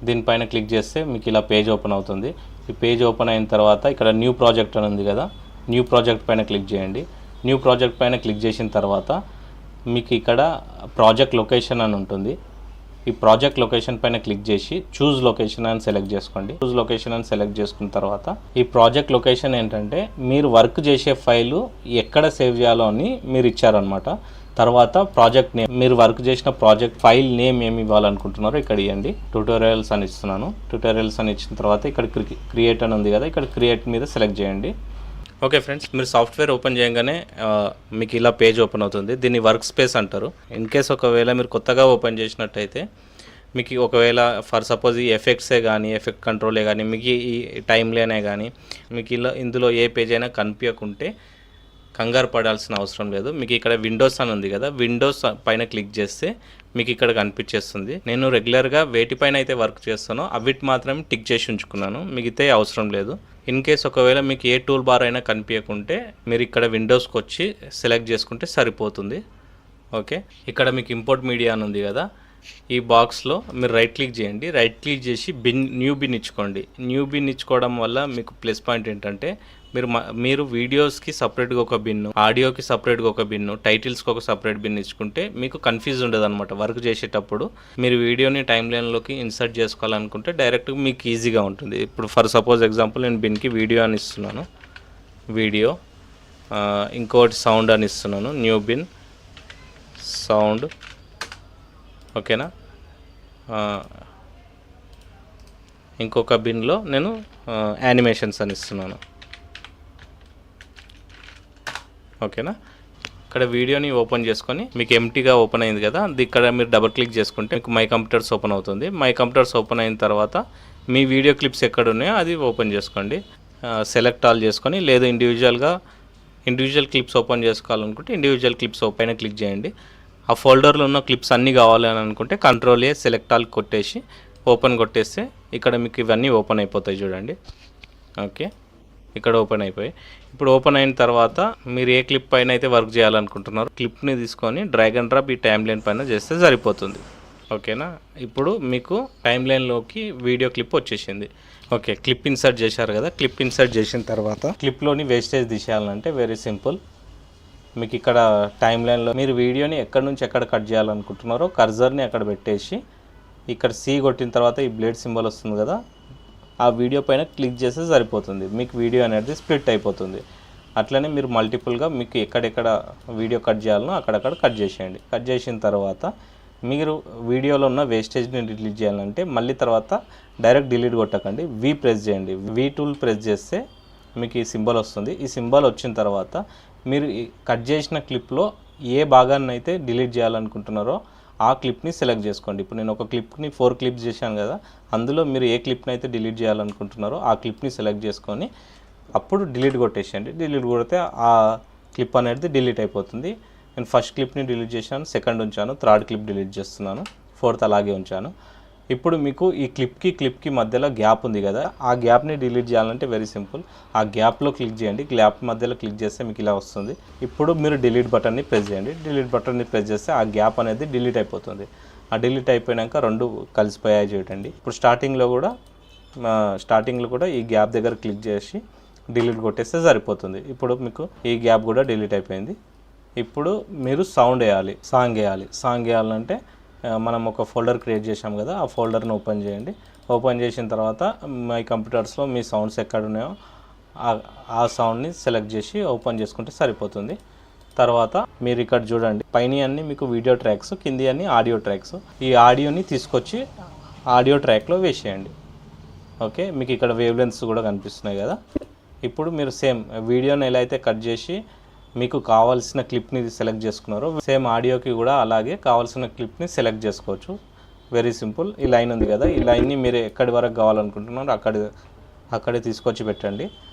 దీనిపైన క్లిక్ చేస్తే మీకు ఇలా పేజ్ ఓపెన్ అవుతుంది. ఈ పేజ్ ఓపెన్ అయిన తర్వాత ఇక్కడ న్యూ ప్రాజెక్ట్ అని ఉంది కదా, న్యూ ప్రాజెక్ట్ పైన క్లిక్ చేయండి. న్యూ ప్రాజెక్ట్ పైన క్లిక్ చేసిన తర్వాత మీకు ఇక్కడ ప్రాజెక్ట్ లొకేషన్ అని ఉంటుంది. ఈ ప్రాజెక్ట్ లొకేషన్ పైన క్లిక్ చేసి చూజ్ లొకేషన్ అని సెలెక్ట్ చేసుకోండి. చూజ్ లొకేషన్ అని సెలెక్ట్ చేసుకున్న తర్వాత ఈ ప్రాజెక్ట్ లొకేషన్ ఏంటంటే మీరు వర్క్ చేసే ఫైలు ఎక్కడ సేవ్ చేయాలో అని మీరు ఇచ్చారనమాట. తర్వాత ప్రాజెక్ట్ నేమ్, మీరు వర్క్ చేసిన ప్రాజెక్ట్ ఫైల్ నేమ్ ఏమి ఇవ్వాలనుకుంటున్నారో ఇక్కడ ఇవ్వండి. ట్యూటోరియల్స్ అని ఇస్తున్నాను. ట్యూటోరియల్స్ అని ఇచ్చిన తర్వాత ఇక్కడ క్రియేట్ అని ఉంది కదా, ఇక్కడ క్రియేట్ మీద సెలెక్ట్ చేయండి. ఓకే ఫ్రెండ్స్, మీరు సాఫ్ట్వేర్ ఓపెన్ చేయగానే మీకు ఇలా పేజ్ ఓపెన్ అవుతుంది. దీన్ని వర్క్ స్పేస్ అంటారు. ఇన్ కేస్ ఒకవేళ మీరు కొత్తగా ఓపెన్ చేసినట్టయితే మీకు ఒకవేళ ఫర్ సపోజ్ ఈ ఎఫెక్ట్సే కానీ ఎఫెక్ట్ కంట్రోలే కానీ మీకు ఈ టైమ్లేనే కానీ మీకు ఇందులో ఏ పేజ్ అయినా కనిపించకుంటే కంగారు పడాల్సిన అవసరం లేదు. మీకు ఇక్కడ విండోస్ అని ఉంది కదా, విండోస్ పైన క్లిక్ చేస్తే మీకు ఇక్కడ కనిపించేస్తుంది. నేను రెగ్యులర్గా వేటిపైన అయితే వర్క్ చేస్తానో అవిటి మాత్రమే టిక్ చేసి ఉంచుకున్నాను, మిగతా అవసరం లేదు. ఇన్ కేస్ ఒకవేళ మీకు ఏ టూల్ బార్ అయినా కనిపించకుంటే మీరు ఇక్కడ విండోస్కి వచ్చి సెలెక్ట్ చేసుకుంటే సరిపోతుంది. ఓకే, ఇక్కడ మీకు ఇంపోర్ట్ మీడియా అని ఉంది కదా, ఈ బాక్స్లో మీరు రైట్ క్లిక్ చేయండి. రైట్ క్లిక్ చేసి న్యూ బిన్ ఇచ్చుకోండి. న్యూ బిన్ ఇచ్చుకోవడం వల్ల మీకు ప్లస్ పాయింట్ ఏంటంటే మీరు వీడియోస్కి సపరేట్గా ఒక బిన్ను, ఆడియోకి సపరేట్గా ఒక బిన్ను, టైటిల్స్కి ఒక సపరేట్ బిన్ ఇచ్చుకుంటే మీకు కన్ఫ్యూజ్ ఉండదు అనమాట. వర్క్ చేసేటప్పుడు మీరు వీడియోని టైం లైన్లోకి ఇన్సర్ట్ చేసుకోవాలనుకుంటే డైరెక్ట్గా మీకు ఈజీగా ఉంటుంది. ఇప్పుడు ఫర్ సపోజ్ ఎగ్జాంపుల్ నేను బిన్కి వీడియో అని ఇస్తున్నాను, వీడియో, ఇంకోటి సౌండ్ అని ఇస్తున్నాను, న్యూ బిన్ సౌండ్. ఓకేనా, ఇంకొక బిన్లో నేను యానిమేషన్స్ అని ఇస్తున్నాను. ఓకేనా, ఇక్కడ వీడియోని ఓపెన్ చేసుకొని మీకు ఎంటీగా ఓపెన్ అయింది కదా, ఇక్కడ మీరు డబుల్ క్లిక్ చేసుకుంటే మీకు మై కంప్యూటర్స్ ఓపెన్ అవుతుంది. మై కంప్యూటర్స్ ఓపెన్ అయిన తర్వాత మీ వీడియో క్లిప్స్ ఎక్కడ ఉన్నాయో అది ఓపెన్ చేసుకోండి. సెలెక్ట్ ఆల్ చేసుకొని, లేదా ఇండివిజువల్ క్లిప్స్ ఓపెన్ చేసుకోవాలనుకుంటే ఇండివిజువల్ క్లిప్స్ పైన క్లిక్ చేయండి. ఆ ఫోల్డర్లో ఉన్న క్లిప్స్ అన్నీ కావాలని అనుకుంటే కంట్రోల్ ఏ సెలెక్ట్ ఆల్ కొట్టేసి ఓపెన్ కొట్టేస్తే ఇక్కడ మీకు ఇవన్నీ ఓపెన్ అయిపోతాయి చూడండి. ఓకే, ఇక్కడ ఓపెన్ అయిపోయి ఇప్పుడు ఓపెన్ అయిన తర్వాత మీరు ఏ క్లిప్ పైన అయితే వర్క్ చేయాలనుకుంటున్నారో క్లిప్ని తీసుకొని డ్రాగ్ అండ్ డ్రాప్ ఈ టైం లైన్ పైన చేస్తే సరిపోతుంది. ఓకేనా, ఇప్పుడు మీకు టైం లైన్లోకి వీడియో క్లిప్ వచ్చేసింది. ఓకే, క్లిప్ ఇన్సర్ట్ చేశారు కదా, క్లిప్ ఇన్సర్ట్ చేసిన తర్వాత క్లిప్లోని వేస్టేజ్ తీసేయాలంటే వెరీ సింపుల్. మీకు ఇక్కడ టైం లైన్లో మీరు వీడియోని ఎక్కడి నుంచి ఎక్కడ కట్ చేయాలనుకుంటున్నారో కర్జర్ని అక్కడ పెట్టేసి ఇక్కడ సి కొట్టిన తర్వాత ఈ బ్లేడ్ సింబల్ వస్తుంది కదా, ఆ వీడియో పైన క్లిక్ చేస్తే సరిపోతుంది. మీకు వీడియో అనేది స్ప్లిట్ అయిపోతుంది. అట్లనే మీరు మల్టిపుల్గా మీకు ఎక్కడెక్కడ వీడియో కట్ చేయాలనో అక్కడక్కడ కట్ చేసేయండి. కట్ చేసిన తర్వాత మీరు వీడియోలో ఉన్న వేస్టేజ్ని డిలీట్ చేయాలంటే మళ్ళీ తర్వాత డైరెక్ట్ డిలీట్ కొట్టకండి, వి ప్రెస్ చేయండి. వి టూల్ ప్రెస్ చేస్తే మీకు ఈ సింబల్ వస్తుంది. ఈ సింబల్ వచ్చిన తర్వాత మీరు కట్ చేసిన క్లిప్లో ఏ భాగాన్ని అయితే డిలీట్ చేయాలనుకుంటున్నారో ఆ క్లిప్ని సెలెక్ట్ చేసుకోండి. ఇప్పుడు నేను ఒక క్లిప్ని 4 క్లిప్స్ చేశాను కదా, అందులో మీరు ఏ క్లిప్ని అయితే డిలీట్ చేయాలనుకుంటున్నారో ఆ క్లిప్ని సెలెక్ట్ చేసుకొని అప్పుడు డిలీట్ కొట్టేసేయండి. డిలీట్ కొడితే ఆ క్లిప్ అనేది డిలీట్ అయిపోతుంది. నేను ఫస్ట్ క్లిప్ని డిలీట్ చేశాను, సెకండ్ ఉంచాను, థర్డ్ క్లిప్ డిలీట్ చేస్తున్నాను, ఫోర్త్ అలాగే ఉంచాను. ఇప్పుడు మీకు ఈ క్లిప్కి మధ్యలో గ్యాప్ ఉంది కదా, ఆ గ్యాప్ని డిలీట్ చేయాలంటే వెరీ సింపుల్. ఆ గ్యాప్లో క్లిక్ చేయండి, గ్యాప్ మధ్యలో క్లిక్ చేస్తే మీకు ఇలా వస్తుంది. ఇప్పుడు మీరు డిలీట్ బటన్ని ప్రెస్ చేయండి. డిలీట్ బటన్ని ప్రెస్ చేస్తే ఆ గ్యాప్ అనేది డిలీట్ అయిపోతుంది. ఆ డిలీట్ అయిపోయాక రెండు కలిసిపోయాయి చూడండి. ఇప్పుడు స్టార్టింగ్లో కూడా ఈ గ్యాప్ దగ్గర క్లిక్ చేసి డిలీట్ కొట్టేస్తే సరిపోతుంది. ఇప్పుడు మీకు ఈ గ్యాప్ కూడా డిలీట్ అయిపోయింది. ఇప్పుడు మీరు సాంగ్ వేయాలంటే మనం ఒక ఫోల్డర్ క్రియేట్ చేసాం కదా, ఆ ఫోల్డర్ని ఓపెన్ చేయండి. ఓపెన్ చేసిన తర్వాత మై కంప్యూటర్స్లో మీ సౌండ్స్ ఎక్కడ ఉన్నాయో ఆ సౌండ్ని సెలెక్ట్ చేసి ఓపెన్ చేసుకుంటే సరిపోతుంది. తర్వాత మీరు ఇక్కడ చూడండి, పైన అన్నీ మీకు వీడియో ట్రాక్స్, కింది అన్నీ ఆడియో ట్రాక్స్. ఈ ఆడియోని తీసుకొచ్చి ఆడియో ట్రాక్లో వేసేయండి. ఓకే, మీకు ఇక్కడ వేవ్ లెంత్స్ కూడా కనిపిస్తున్నాయి కదా. ఇప్పుడు మీరు సేమ్ వీడియోని ఎలా అయితే కట్ చేసి మీకు కావాల్సిన క్లిప్ని సెలెక్ట్ చేసుకున్నారో సేమ్ ఆడియోకి కూడా అలాగే కావాల్సిన క్లిప్ని సెలెక్ట్ చేసుకోవచ్చు. Very simple. ఈ లైన్ ఉంది కదా, ఈ లైన్ని మీరు ఎక్కడి వరకు కావాలనుకుంటున్నారో అక్కడే తీసుకొచ్చి పెట్టండి.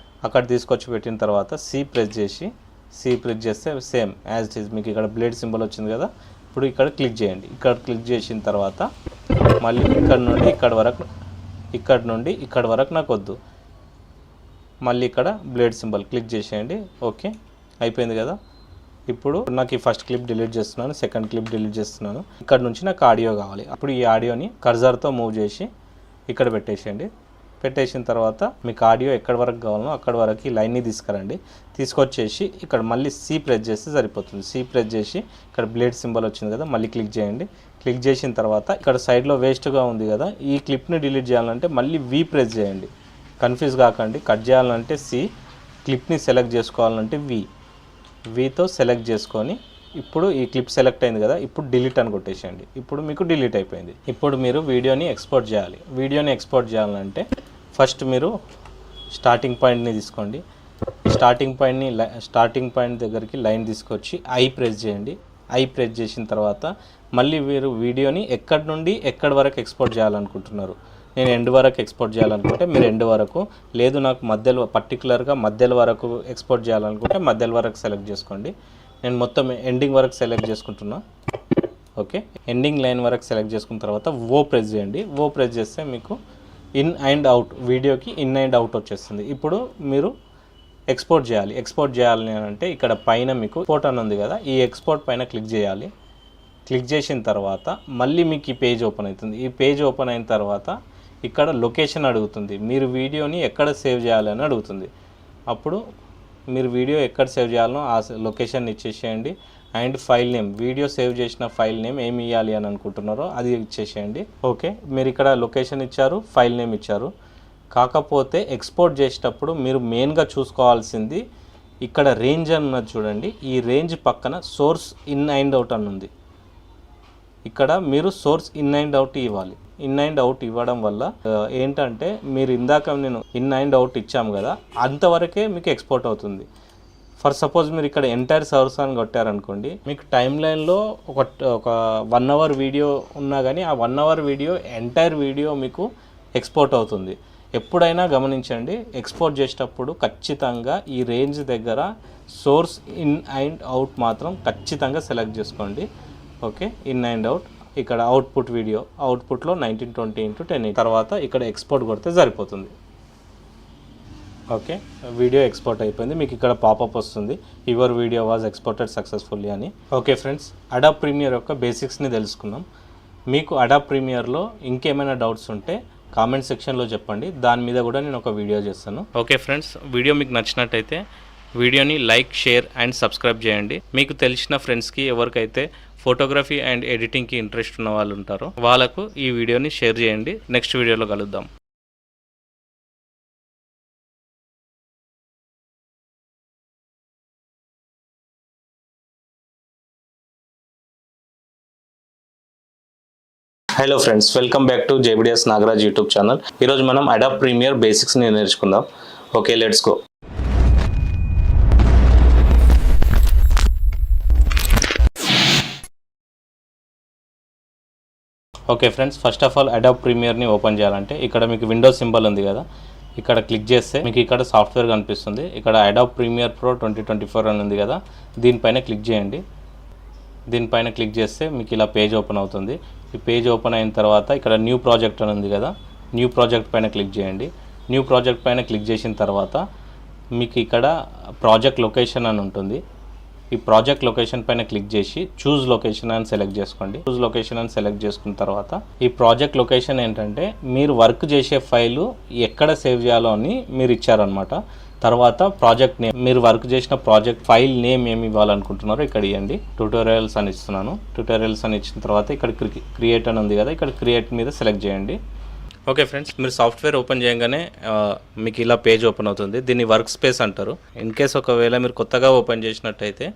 అక్కడ తీసుకొచ్చి పెట్టిన తర్వాత సి ప్రెస్ చేస్తే సేమ్ యాజ్ ఇట్ ఈజ్ మీకు ఇక్కడ బ్లేడ్ సింబల్ వచ్చింది కదా, ఇప్పుడు ఇక్కడ క్లిక్ చేయండి. ఇక్కడ క్లిక్ చేసిన తర్వాత మళ్ళీ ఇక్కడ నుండి ఇక్కడ వరకు నాకు వద్దు, మళ్ళీ ఇక్కడ బ్లేడ్ సింబల్ క్లిక్ చేసేయండి. ఓకే, అయిపోయింది కదా. ఇప్పుడు నాకు ఈ ఫస్ట్ క్లిప్ డిలీట్ చేస్తున్నాను, సెకండ్ క్లిప్ డిలీట్ చేస్తున్నాను. ఇక్కడ నుంచి నాకు ఆడియో కావాలి. అప్పుడు ఈ ఆడియోని కర్జర్తో మూవ్ చేసి ఇక్కడ పెట్టేసేయండి. పెట్టేసిన తర్వాత మీకు ఆడియో ఎక్కడి వరకు కావాలనో అక్కడి వరకు ఈ లైన్ని తీసుకురండి. తీసుకొచ్చేసి ఇక్కడ మళ్ళీ సి ప్రెస్ చేస్తే సరిపోతుంది. సి ప్రెస్ చేసి ఇక్కడ బ్లేడ్ సింబల్ వచ్చింది కదా, మళ్ళీ క్లిక్ చేయండి. క్లిక్ చేసిన తర్వాత ఇక్కడ సైడ్లో వేస్ట్గా ఉంది కదా, ఈ క్లిప్ని డిలీట్ చేయాలంటే మళ్ళీ వి ప్రెస్ చేయండి. కన్ఫ్యూజ్ కాకండి. కట్ చేయాలంటే సి, క్లిప్ని సెలెక్ట్ చేసుకోవాలంటే వీతో సెలెక్ట్ చేసుకొని ఇప్పుడు ఈ క్లిప్ సెలెక్ట్ అయింది కదా, ఇప్పుడు డిలీట్ అని కొట్టేసేయండి. ఇప్పుడు మీకు డిలీట్ అయిపోయింది. ఇప్పుడు మీరు వీడియోని ఎక్స్పోర్ట్ చేయాలి. వీడియోని ఎక్స్పోర్ట్ చేయాలంటే ఫస్ట్ మీరు స్టార్టింగ్ పాయింట్ని తీసుకోండి. స్టార్టింగ్ పాయింట్ దగ్గరికి లైన్ తీసుకొచ్చి ఐ ప్రెస్ చేయండి. ఐ ప్రెస్ చేసిన తర్వాత మళ్ళీ మీరు వీడియోని ఎక్కడి నుండి ఎక్కడి వరకు ఎక్స్పోర్ట్ చేయాలనుకుంటున్నారు. నేను ఎండ్ వరకు ఎక్స్పోర్ట్ చేయాలనుకుంటే మీరు ఎండ్ వరకు, లేదు నాకు మధ్యలో పర్టికులర్గా మధ్యలో వరకు ఎక్స్పోర్ట్ చేయాలనుకుంటే మధ్యలో వరకు సెలెక్ట్ చేసుకోండి. నేను మొత్తం ఎండింగ్ వరకు సెలెక్ట్ చేసుకుంటున్నా. ఓకే, ఎండింగ్ లైన్ వరకు సెలెక్ట్ చేసుకున్న తర్వాత ఓ ప్రెస్ చేయండి. ఓ ప్రెస్ చేస్తే మీకు ఇన్ అండ్ అవుట్, వీడియోకి ఇన్ అండ్ అవుట్ వచ్చేస్తుంది. ఇప్పుడు మీరు ఎక్స్పోర్ట్ చేయాలి అంటే ఇక్కడ పైన మీకు ఎక్స్పోర్ట్ అని ఉంది కదా, ఈ ఎక్స్పోర్ట్ పైన క్లిక్ చేయాలి. క్లిక్ చేసిన తర్వాత మళ్ళీ మీకు ఈ పేజ్ ఓపెన్ అవుతుంది. ఈ పేజ్ ఓపెన్ అయిన తర్వాత ఇక్కడ లొకేషన్ అడుగుతుంది, మీరు వీడియోని ఎక్కడ సేవ్ చేయాలని అడుగుతుంది. అప్పుడు మీరు వీడియో ఎక్కడ సేవ్ చేయాలనో ఆ లొకేషన్ ఇచ్చేసేయండి. And file name, video save చేసిన ఫైల్ నేమ్ ఏమి ఇవ్వాలి అని అనుకుంటున్నారో అది ఇచ్చేసేయండి. ఓకే, మీరు ఇక్కడ లొకేషన్ ఇచ్చారు, ఫైల్ నేమ్ ఇచ్చారు. కాకపోతే ఎక్స్పోర్ట్ చేసేటప్పుడు మీరు మెయిన్గా చూసుకోవాల్సింది ఇక్కడ రేంజ్ అని ఉన్నది చూడండి. ఈ రేంజ్ పక్కన సోర్స్ ఇన్ అండ్ అవుట్ అని ఉంది. ఇక్కడ మీరు సోర్స్ ఇన్ అండ్ అవుట్ ఇవ్వాలి. ఇన్ అండ్ అవుట్ ఇవ్వడం వల్ల ఏంటంటే మీరు ఇందాక నేను ఇన్ అండ్ అవుట్ ఇచ్చాము కదా, అంతవరకే మీకు ఎక్స్పోర్ట్ అవుతుంది. ఫర్ సపోజ్ మీరు ఇక్కడ ఎంటైర్ సోర్స్ అని కొట్టారనుకోండి, మీకు టైం లైన్లో ఒక 1 అవర్ వీడియో ఉన్నా కానీ ఆ 1 అవర్ వీడియో ఎంటైర్ వీడియో మీకు ఎక్స్పోర్ట్ అవుతుంది. ఎప్పుడైనా గమనించండి, ఎక్స్పోర్ట్ చేసేటప్పుడు ఖచ్చితంగా ఈ రేంజ్ దగ్గర సోర్స్ ఇన్ అండ్ అవుట్ మాత్రం ఖచ్చితంగా సెలెక్ట్ చేసుకోండి. Okay, in and out. ఇక్కడ అవుట్పుట్ వీడియో, అవుట్పుట్లో 1920x1080 తర్వాత ఇక్కడ ఎక్స్పోర్ట్ కొడితే సరిపోతుంది. ఓకే, వీడియో ఎక్స్పోర్ట్ అయిపోయింది. మీకు ఇక్కడ పాపప్ వస్తుంది, your video was exported successfully అని. ఓకే ఫ్రెండ్స్, అడాబ్ ప్రీమియర్ యొక్క బేసిక్స్ని తెలుసుకున్నాం. మీకు అడాబ్ ప్రీమియర్లో ఇంకేమైనా డౌట్స్ ఉంటే కామెంట్ సెక్షన్లో చెప్పండి, దాని మీద కూడా నేను ఒక వీడియో చేస్తాను. ఓకే ఫ్రెండ్స్, వీడియో మీకు నచ్చినట్టయితే వీడియోని లైక్, షేర్ అండ్ సబ్స్క్రైబ్ చేయండి. మీకు తెలిసిన ఫ్రెండ్స్కి ఎవరికైతే ఫోటోగ్రఫీ అండ్ ఎడిటింగ్కి ఇంట్రెస్ట్ ఉన్న వాళ్ళు ఉంటారో వాళ్ళకు ఈ వీడియోని షేర్ చేయండి. నెక్స్ట్ వీడియోలో కలుద్దాం. Hello friends, welcome back to JBDS Nagaraj YouTube channel. ఈరోజు మనం అడాబ్ ప్రీమియర్ బేసిక్స్ని నేర్చుకుందాం. Okay, let's go. Okay friends, first of all Adobe ప్రీమియర్ని ఓపెన్ చేయాలంటే ఇక్కడ మీకు విండోస్ సింబల్ ఉంది కదా, ఇక్కడ క్లిక్ చేస్తే మీకు ఇక్కడ సాఫ్ట్వేర్ కనిపిస్తుంది. ఇక్కడ అడాబ్ ప్రీమియర్ ప్రో 2024 అని ఉంది కదా, దీనిపైన క్లిక్ చేయండి. దీనిపైన క్లిక్ చేస్తే మీకు ఇలా పేజ్ ఓపెన్ అవుతుంది. ఈ పేజ్ ఓపెన్ అయిన తర్వాత ఇక్కడ న్యూ ప్రాజెక్ట్ అని ఉంది కదా, న్యూ ప్రాజెక్ట్ పైన క్లిక్ చేయండి. న్యూ ప్రాజెక్ట్ పైన క్లిక్ చేసిన తర్వాత మీకు ఇక్కడ ప్రాజెక్ట్ లొకేషన్ అని ఉంటుంది. ఈ ప్రాజెక్ట్ లొకేషన్ పైన క్లిక్ చేసి చూజ్ లొకేషన్ అని సెలెక్ట్ చేసుకోండి. చూజ్ లొకేషన్ అని సెలెక్ట్ చేసుకున్న తర్వాత ఈ ప్రాజెక్ట్ లొకేషన్ ఏంటంటే మీరు వర్క్ చేసే ఫైలు ఎక్కడ సేవ్ చేయాలో అని మీరు ఇచ్చారనమాట. తర్వాత ప్రాజెక్ట్ నేమ్, మీరు వర్క్ చేసిన ప్రాజెక్ట్ ఫైల్ నేమ్ ఏమి ఇవ్వాలనుకుంటున్నారో ఇక్కడ ఇవ్వండి. ట్యూటోరియల్స్ అని ఇస్తున్నాను. ట్యూటోరియల్స్ అని ఇచ్చిన తర్వాత ఇక్కడ క్రియేట్ అని ఉంది కదా, ఇక్కడ క్రియేట్ మీద సెలెక్ట్ చేయండి. ఓకే ఫ్రెండ్స్, మీరు సాఫ్ట్వేర్ ఓపెన్ చేయగానే మీకు ఇలా పేజ్ ఓపెన్ అవుతుంది. దీన్ని వర్క్ స్పేస్ అంటారు. ఇన్ కేస్ ఒకవేళ మీరు కొత్తగా ఓపెన్ చేసినట్టయితే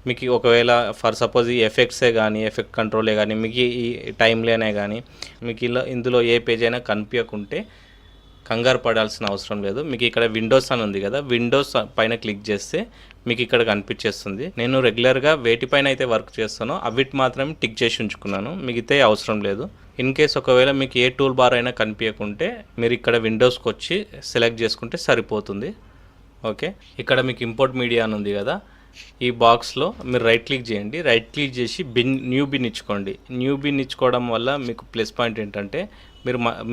మీకు ఒకవేళ ఫర్ సపోజ్ ఈ ఎఫెక్ట్సే కానీ, ఎఫెక్ట్ కంట్రోలే కానీ, మీకు ఈ టైమ్లేనే కానీ మీకు ఇందులో ఏ పేజ్ అయినా కనిపించకుంటే కంగారు పడాల్సిన అవసరం లేదు. మీకు ఇక్కడ విండోస్ అని ఉంది కదా, విండోస్ పైన క్లిక్ చేస్తే మీకు ఇక్కడ కనిపించేస్తుంది. నేను రెగ్యులర్గా వేటిపైన అయితే వర్క్ చేస్తానో అవిటి మాత్రమే టిక్ చేసి ఉంచుకున్నాను, మిగతా అవసరం లేదు. ఇన్ కేస్ ఒకవేళ మీకు ఏ టూల్ బార్ అయినా కనిపించకుంటే మీరు ఇక్కడ విండోస్కి వచ్చి సెలెక్ట్ చేసుకుంటే సరిపోతుంది. ఓకే, ఇక్కడ మీకు ఇంపోర్ట్ మీడియా అని ఉంది కదా, ఈ బాక్స్లో మీరు రైట్ క్లిక్ చేయండి. రైట్ క్లిక్ చేసి న్యూ బిన్ ఇచ్చుకోండి. న్యూ బిన్ ఇచ్చుకోవడం వల్ల మీకు ప్లస్ పాయింట్ ఏంటంటే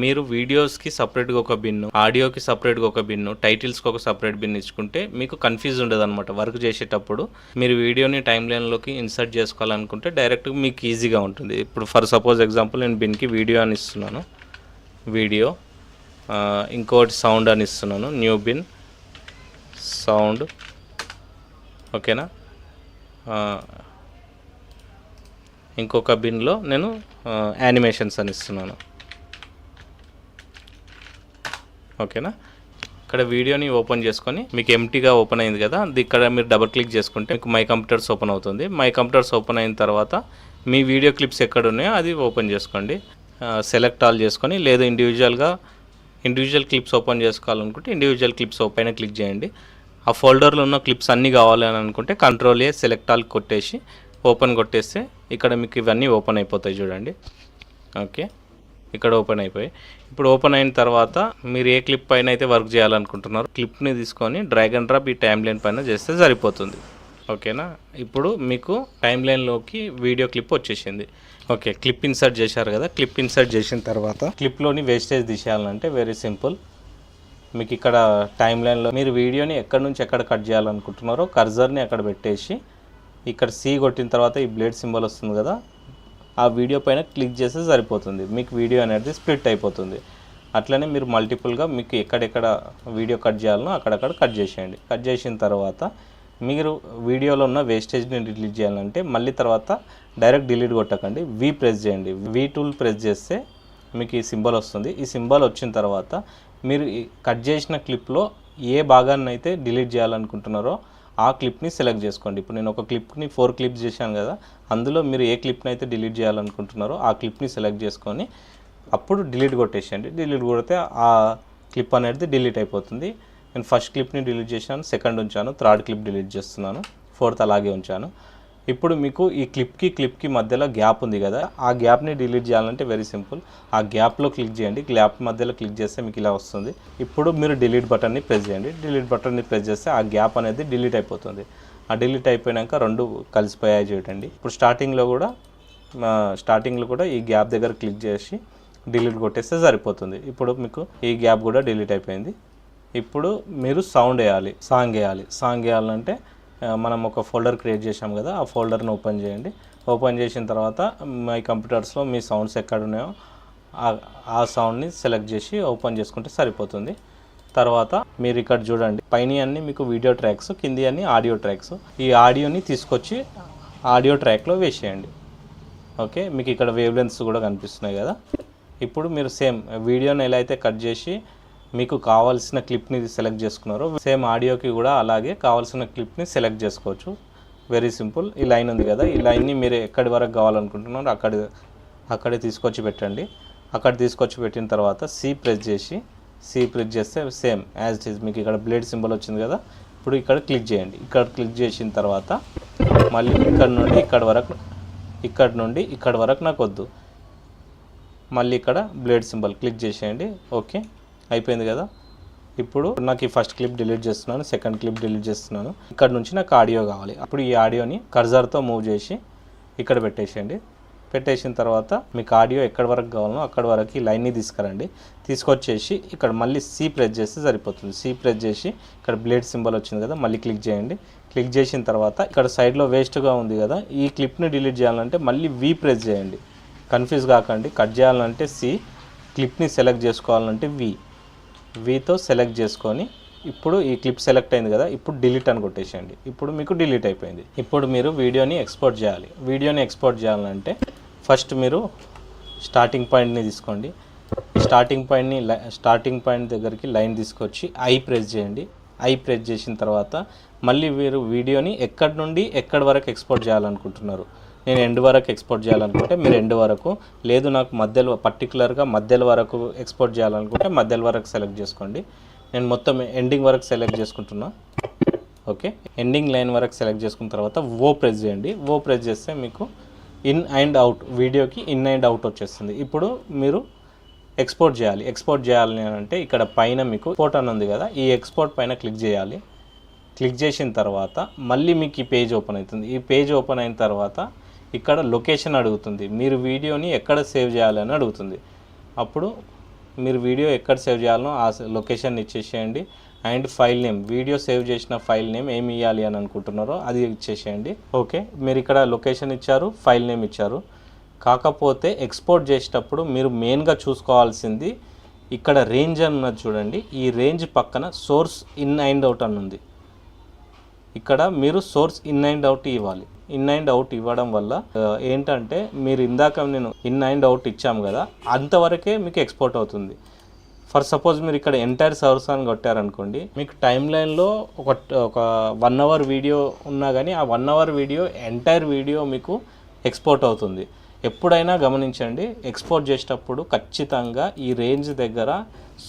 మీరు వీడియోస్కి సపరేట్గా ఒక బిన్ను, ఆడియోకి సపరేట్గా ఒక బిన్ను, టైటిల్స్కి ఒక సపరేట్ బిన్ ఇచ్చుకుంటే మీకు కన్ఫ్యూజ్ ఉండదు అనమాట. వర్క్ చేసేటప్పుడు మీరు వీడియోని టైం లైన్లోకి ఇన్సర్ట్ చేసుకోవాలనుకుంటే డైరెక్ట్గా మీకు ఈజీగా ఉంటుంది. ఇప్పుడు ఫర్ సపోజ్ ఎగ్జాంపుల్ నేను బిన్కి వీడియో అని ఇస్తున్నాను, వీడియో, ఇంకోటి సౌండ్ అని ఇస్తున్నాను, న్యూ బిన్ సౌండ్. ఓకేనా, ఇంకొక బిన్లో నేను యానిమేషన్స్ అని ఇస్తున్నాను. ఓకేనా, ఇక్కడ వీడియోని ఓపెన్ చేసుకొని మీకు ఎంటీగా ఓపెన్ అయింది కదా, ఇక్కడ మీరు డబుల్ క్లిక్ చేసుకుంటే మీకు మై కంప్యూటర్స్ ఓపెన్ అవుతుంది. మై కంప్యూటర్స్ ఓపెన్ అయిన తర్వాత మీ వీడియో క్లిప్స్ ఎక్కడ ఉన్నాయో అది ఓపెన్ చేసుకోండి. సెలెక్ట్ ఆల్ చేసుకొని, లేదు ఇండివిజువల్ క్లిప్స్ ఓపెన్ చేసుకోవాలనుకుంటే ఇండివిజువల్ క్లిప్స్ పైన క్లిక్ చేయండి. ఆ ఫోల్డర్లో ఉన్న క్లిప్స్ అన్నీ కావాలి అని అనుకుంటే కంట్రోల్ ఏ సెలెక్ట్ ఆల్ కొట్టేసి ఓపెన్ కొట్టేస్తే ఇక్కడ మీకు ఇవన్నీ ఓపెన్ అయిపోతాయి చూడండి. ఓకే, ఇక్కడ ఓపెన్ అయిపోయి ఇప్పుడు ఓపెన్ అయిన తర్వాత మీరు ఏ క్లిప్ పైన అయితే వర్క్ చేయాలనుకుంటున్నారో క్లిప్ని తీసుకొని డ్రాగ్ అండ్ డ్రాప్ ఈ టైమ్ లైన్ పైన చేస్తే సరిపోతుంది. ఓకేనా, ఇప్పుడు మీకు టైమ్ లైన్లోకి వీడియో క్లిప్ వచ్చేసింది. ఓకే, క్లిప్ ఇన్సర్ట్ చేశారు కదా. క్లిప్ ఇన్సర్ట్ చేసిన తర్వాత క్లిప్లోని వేస్టేజ్ తీసేయాలంటే వెరీ సింపుల్. మీకు ఇక్కడ టైమ్ లైన్లో మీరు వీడియోని ఎక్కడి నుంచి ఎక్కడ కట్ చేయాలనుకుంటున్నారో కర్జర్ని అక్కడ పెట్టేసి ఇక్కడ సి కొట్టిన తర్వాత ఈ బ్లేడ్ సింబల్ వస్తుంది కదా, ఆ వీడియో పైన క్లిక్ చేస్తే సరిపోతుంది. మీకు వీడియో అనేది స్ప్లిట్ అయిపోతుంది. అట్లనే మీరు మల్టిపుల్గా మీకు ఎక్కడెక్కడ వీడియో కట్ చేయాలనో అక్కడక్కడ కట్ చేసేయండి. కట్ చేసిన తర్వాత మీరు వీడియోలో ఉన్న వేస్టేజ్ని డిలీట్ చేయాలంటే మళ్ళీ తర్వాత డైరెక్ట్ డిలీట్ కొట్టకండి, వి ప్రెస్ చేయండి. వి టూల్ ప్రెస్ చేస్తే మీకు ఈ సింబల్ వస్తుంది. ఈ సింబల్ వచ్చిన తర్వాత మీరు కట్ చేసిన క్లిప్లో ఏ భాగాన్ని అయితే డిలీట్ చేయాలనుకుంటున్నారో ఆ క్లిప్ని సెలెక్ట్ చేసుకోండి. ఇప్పుడు నేను ఒక క్లిప్ని 4 క్లిప్స్ చేశాను కదా, అందులో మీరు ఏ క్లిప్ని అయితే డిలీట్ చేయాలనుకుంటున్నారో ఆ క్లిప్ని సెలెక్ట్ చేసుకొని అప్పుడు డిలీట్ కొట్టేసేయండి. డిలీట్ కొడితే ఆ క్లిప్ అనేది డిలీట్ అయిపోతుంది. నేను ఫస్ట్ క్లిప్ని డిలీట్ చేశాను, సెకండ్ ఉంచాను, థర్డ్ క్లిప్ డిలీట్ చేస్తున్నాను, ఫోర్త్ అలాగే ఉంచాను. ఇప్పుడు మీకు ఈ క్లిప్కి మధ్యలో గ్యాప్ ఉంది కదా, ఆ గ్యాప్ని డిలీట్ చేయాలంటే వెరీ సింపుల్. ఆ గ్యాప్లో క్లిక్ చేయండి. గ్యాప్ మధ్యలో క్లిక్ చేస్తే మీకు ఇలా వస్తుంది. ఇప్పుడు మీరు డిలీట్ బటన్ని ప్రెస్ చేయండి. డిలీట్ బటన్ని ప్రెస్ చేస్తే ఆ గ్యాప్ అనేది డిలీట్ అయిపోతుంది. ఆ డిలీట్ అయిపోయాక రెండు కలిసిపోయాయి చూడండి. ఇప్పుడు స్టార్టింగ్లో కూడా ఈ గ్యాప్ దగ్గర క్లిక్ చేసి డిలీట్ కొట్టేస్తే సరిపోతుంది. ఇప్పుడు మీకు ఈ గ్యాప్ కూడా డిలీట్ అయిపోయింది. ఇప్పుడు మీరు సాంగ్ వేయాలంటే మనం ఒక ఫోల్డర్ క్రియేట్ చేసాం కదా, ఆ ఫోల్డర్ని ఓపెన్ చేయండి. ఓపెన్ చేసిన తర్వాత మై కంప్యూటర్స్లో మీ సౌండ్స్ ఎక్కడ ఉన్నాయో ఆ సౌండ్ని సెలెక్ట్ చేసి ఓపెన్ చేసుకుంటే సరిపోతుంది. తర్వాత మీరు ఇక్కడ చూడండి, పైన అన్నీ మీకు వీడియో ట్రాక్స్, కింది అన్నీ ఆడియో ట్రాక్స్. ఈ ఆడియోని తీసుకొచ్చి ఆడియో ట్రాక్లో వేసేయండి. ఓకే, మీకు ఇక్కడ వేవ్ లెంత్స్ కూడా కనిపిస్తున్నాయి కదా. ఇప్పుడు మీరు సేమ్ వీడియోని ఎలా అయితే కట్ చేసి మీకు కావాల్సిన క్లిప్ని సెలెక్ట్ చేసుకున్నారో సేమ్ ఆడియోకి కూడా అలాగే కావాల్సిన క్లిప్ని సెలెక్ట్ చేసుకోవచ్చు. Very simple. ఈ లైన్ ఉంది కదా, ఈ లైన్ని మీరు ఎక్కడి వరకు కావాలనుకుంటున్నారో అక్కడే తీసుకొచ్చి పెట్టండి. అక్కడ తీసుకొచ్చి పెట్టిన తర్వాత సి ప్రెస్ చేస్తే సేమ్ యాజ్ ఇట్ ఈజ్ మీకు ఇక్కడ బ్లేడ్ సింబల్ వచ్చింది కదా. ఇప్పుడు ఇక్కడ క్లిక్ చేయండి. ఇక్కడ క్లిక్ చేసిన తర్వాత మళ్ళీ ఇక్కడ నుండి ఇక్కడ వరకు నాకు వద్దు, మళ్ళీ ఇక్కడ బ్లేడ్ సింబల్ క్లిక్ చేసేయండి. ఓకే, అయిపోయింది కదా. ఇప్పుడు నాకు ఈ ఫస్ట్ క్లిప్ డిలీట్ చేస్తున్నాను, సెకండ్ క్లిప్ డిలీట్ చేస్తున్నాను. ఇక్కడ నుంచి నాకు ఆడియో కావాలి. అప్పుడు ఈ ఆడియోని కర్జర్తో మూవ్ చేసి ఇక్కడ పెట్టేసేయండి. పెట్టేసిన తర్వాత మీకు ఆడియో ఎక్కడి వరకు కావాలనో అక్కడి వరకు ఈ లైన్ని తీసుకురండి. తీసుకొచ్చేసి ఇక్కడ మళ్ళీ సి ప్రెస్ చేస్తే సరిపోతుంది. సి ప్రెస్ చేసి ఇక్కడ బ్లేడ్ సింబల్ వచ్చింది కదా, మళ్ళీ క్లిక్ చేయండి. క్లిక్ చేసిన తర్వాత ఇక్కడ సైడ్లో వేస్ట్గా ఉంది కదా, ఈ క్లిప్ని డిలీట్ చేయాలంటే మళ్ళీ వి ప్రెస్ చేయండి. కన్ఫ్యూజ్ కాకండి. కట్ చేయాలంటే సి, క్లిప్ని సెలెక్ట్ చేసుకోవాలంటే వీతో సెలెక్ట్ చేసుకొని ఇప్పుడు ఈ క్లిప్ సెలెక్ట్ అయింది కదా, ఇప్పుడు డిలీట్ అని కొట్టేసేయండి. ఇప్పుడు మీకు డిలీట్ అయిపోయింది. ఇప్పుడు మీరు వీడియోని ఎక్స్పోర్ట్ చేయాలి. వీడియోని ఎక్స్పోర్ట్ చేయాలంటే ఫస్ట్ మీరు స్టార్టింగ్ పాయింట్ని తీసుకోండి. స్టార్టింగ్ పాయింట్ దగ్గరికి లైన్ తీసుకొచ్చి ఐ ప్రెస్ చేయండి. ఐ ప్రెస్ చేసిన తర్వాత మళ్ళీ మీరు వీడియోని ఎక్కడి నుండి ఎక్కడి వరకు ఎక్స్పోర్ట్ చేయాలనుకుంటున్నారు. నేను ఎండ్ వరకు ఎక్స్పోర్ట్ చేయాలనుకుంటే మీరు ఎండ్ వరకు, లేదు నాకు పర్టికులర్గా మధ్యలో వరకు ఎక్స్పోర్ట్ చేయాలనుకుంటే మధ్యలో వరకు సెలెక్ట్ చేసుకోండి. నేను మొత్తం ఎండింగ్ వరకు సెలెక్ట్ చేసుకుంటున్నా. ఓకే, ఎండింగ్ లైన్ వరకు సెలెక్ట్ చేసుకున్న తర్వాత ఓ ప్రెస్ చేయండి. ఓ ప్రెస్ చేస్తే మీకు ఇన్ అండ్ అవుట్, వీడియోకి ఇన్ అండ్ అవుట్ వచ్చేస్తుంది. ఇప్పుడు మీరు ఎక్స్పోర్ట్ చేయాలి అంటే ఇక్కడ పైన మీకు ఎక్స్పోర్ట్ అని ఉంది కదా, ఈ ఎక్స్పోర్ట్ పైన క్లిక్ చేయాలి. క్లిక్ చేసిన తర్వాత మళ్ళీ మీకు ఈ పేజ్ ఓపెన్ అవుతుంది. ఈ పేజ్ ఓపెన్ అయిన తర్వాత ఇక్కడ లొకేషన్ అడుగుతుంది. మీరు వీడియోని ఎక్కడ సేవ్ చేయాలని అడుగుతుంది. అప్పుడు మీరు వీడియో ఎక్కడ సేవ్ చేయాలనో ఆ లొకేషన్ ఇచ్చేసేయండి. And file name, video save చేసిన ఫైల్ నేమ్ ఏమి ఇవ్వాలి అని అనుకుంటున్నారో అది ఇచ్చేసేయండి. ఓకే, మీరు ఇక్కడ లొకేషన్ ఇచ్చారు, ఫైల్ నేమ్ ఇచ్చారు. కాకపోతే ఎక్స్పోర్ట్ చేసేటప్పుడు మీరు మెయిన్గా చూసుకోవాల్సింది ఇక్కడ రేంజ్ అని ఉన్నది చూడండి. ఈ రేంజ్ పక్కన సోర్స్ ఇన్ అండ్ అవుట్ అని ఉంది. ఇక్కడ మీరు సోర్స్ ఇన్ అండ్ అవుట్ ఇవ్వాలి. ఇన్ అండ్ అవుట్ ఇవ్వడం వల్ల ఏంటంటే మీరు ఇందాక నేను ఇన్ అండ్ అవుట్ ఇచ్చాము కదా, అంతవరకే మీకు ఎక్స్పోర్ట్ అవుతుంది. ఫర్ సపోజ్ మీరు ఇక్కడ ఎంటైర్ సోర్స్ అని కొట్టారనుకోండి, మీకు టైమ్ లైన్లో ఒక 1 అవర్ వీడియో ఉన్నా కానీ ఆ 1 అవర్ వీడియో ఎంటైర్ వీడియో మీకు ఎక్స్పోర్ట్ అవుతుంది. ఎప్పుడైనా గమనించండి, ఎక్స్పోర్ట్ చేసేటప్పుడు ఖచ్చితంగా ఈ రేంజ్ దగ్గర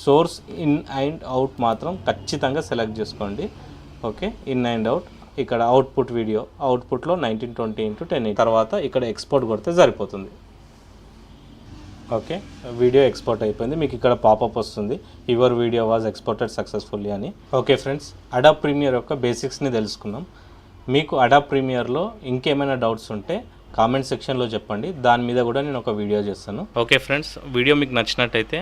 సోర్స్ ఇన్ అండ్ అవుట్ మాత్రం ఖచ్చితంగా సెలెక్ట్ చేసుకోండి. Okay, in and out. ఇక్కడ అవుట్పుట్ వీడియో, అవుట్పుట్లో 1920x1080 తర్వాత ఇక్కడ ఎక్స్పోర్ట్ కొడితే సరిపోతుంది. ఓకే, వీడియో ఎక్స్పోర్ట్ అయిపోయింది. మీకు ఇక్కడ పాపప్ వస్తుంది, your video was exported successfully అని. ఓకే ఫ్రెండ్స్, అడాబ్ ప్రీమియర్ యొక్క బేసిక్స్ని తెలుసుకున్నాం. మీకు అడాబ్ ప్రీమియర్లో ఇంకేమైనా డౌట్స్ ఉంటే కామెంట్ సెక్షన్లో చెప్పండి, దాని మీద కూడా నేను ఒక వీడియో చేస్తాను. ఓకే ఫ్రెండ్స్, వీడియో మీకు నచ్చినట్టయితే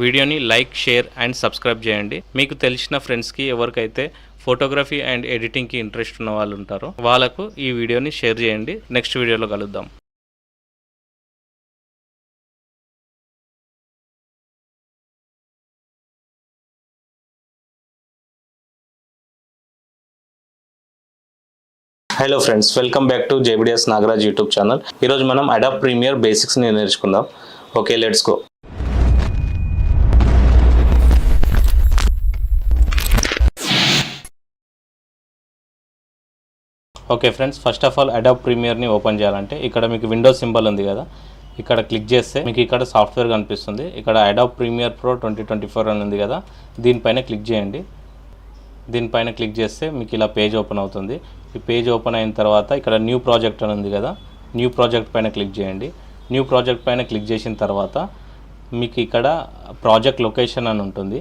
వీడియోని లైక్, షేర్ అండ్ సబ్స్క్రైబ్ చేయండి. మీకు తెలిసిన ఫ్రెండ్స్కి ఎవరికైతే ఫోటోగ్రఫీ అండ్ ఎడిటింగ్కి ఇంట్రెస్ట్ ఉన్న వాళ్ళు ఉంటారో వాళ్ళకు ఈ వీడియోని షేర్ చేయండి. నెక్స్ట్ వీడియోలో కలుద్దాం. Hello friends, welcome back to JBDS Nagaraj YouTube channel. ఈరోజు మనం అడాబ్ ప్రీమియర్ బేసిక్స్ని నేర్చుకుందాం. Okay, let's go. Okay friends, first of all Adobe ప్రీమియర్ని ఓపెన్ చేయాలంటే ఇక్కడ మీకు విండోస్ సింబల్ ఉంది కదా, ఇక్కడ క్లిక్ చేస్తే మీకు ఇక్కడ సాఫ్ట్వేర్ కనిపిస్తుంది. ఇక్కడ అడాబ్ ప్రీమియర్ ప్రో 2024 అని ఉంది కదా, దీనిపైన క్లిక్ చేయండి. దీనిపైన క్లిక్ చేస్తే మీకు ఇలా పేజ్ ఓపెన్ అవుతుంది. ఈ పేజ్ ఓపెన్ అయిన తర్వాత ఇక్కడ న్యూ ప్రాజెక్ట్ అని ఉంది కదా, న్యూ ప్రాజెక్ట్ పైన క్లిక్ చేయండి. న్యూ ప్రాజెక్ట్ పైన క్లిక్ చేసిన తర్వాత మీకు ఇక్కడ ప్రాజెక్ట్ లొకేషన్ అని ఉంటుంది.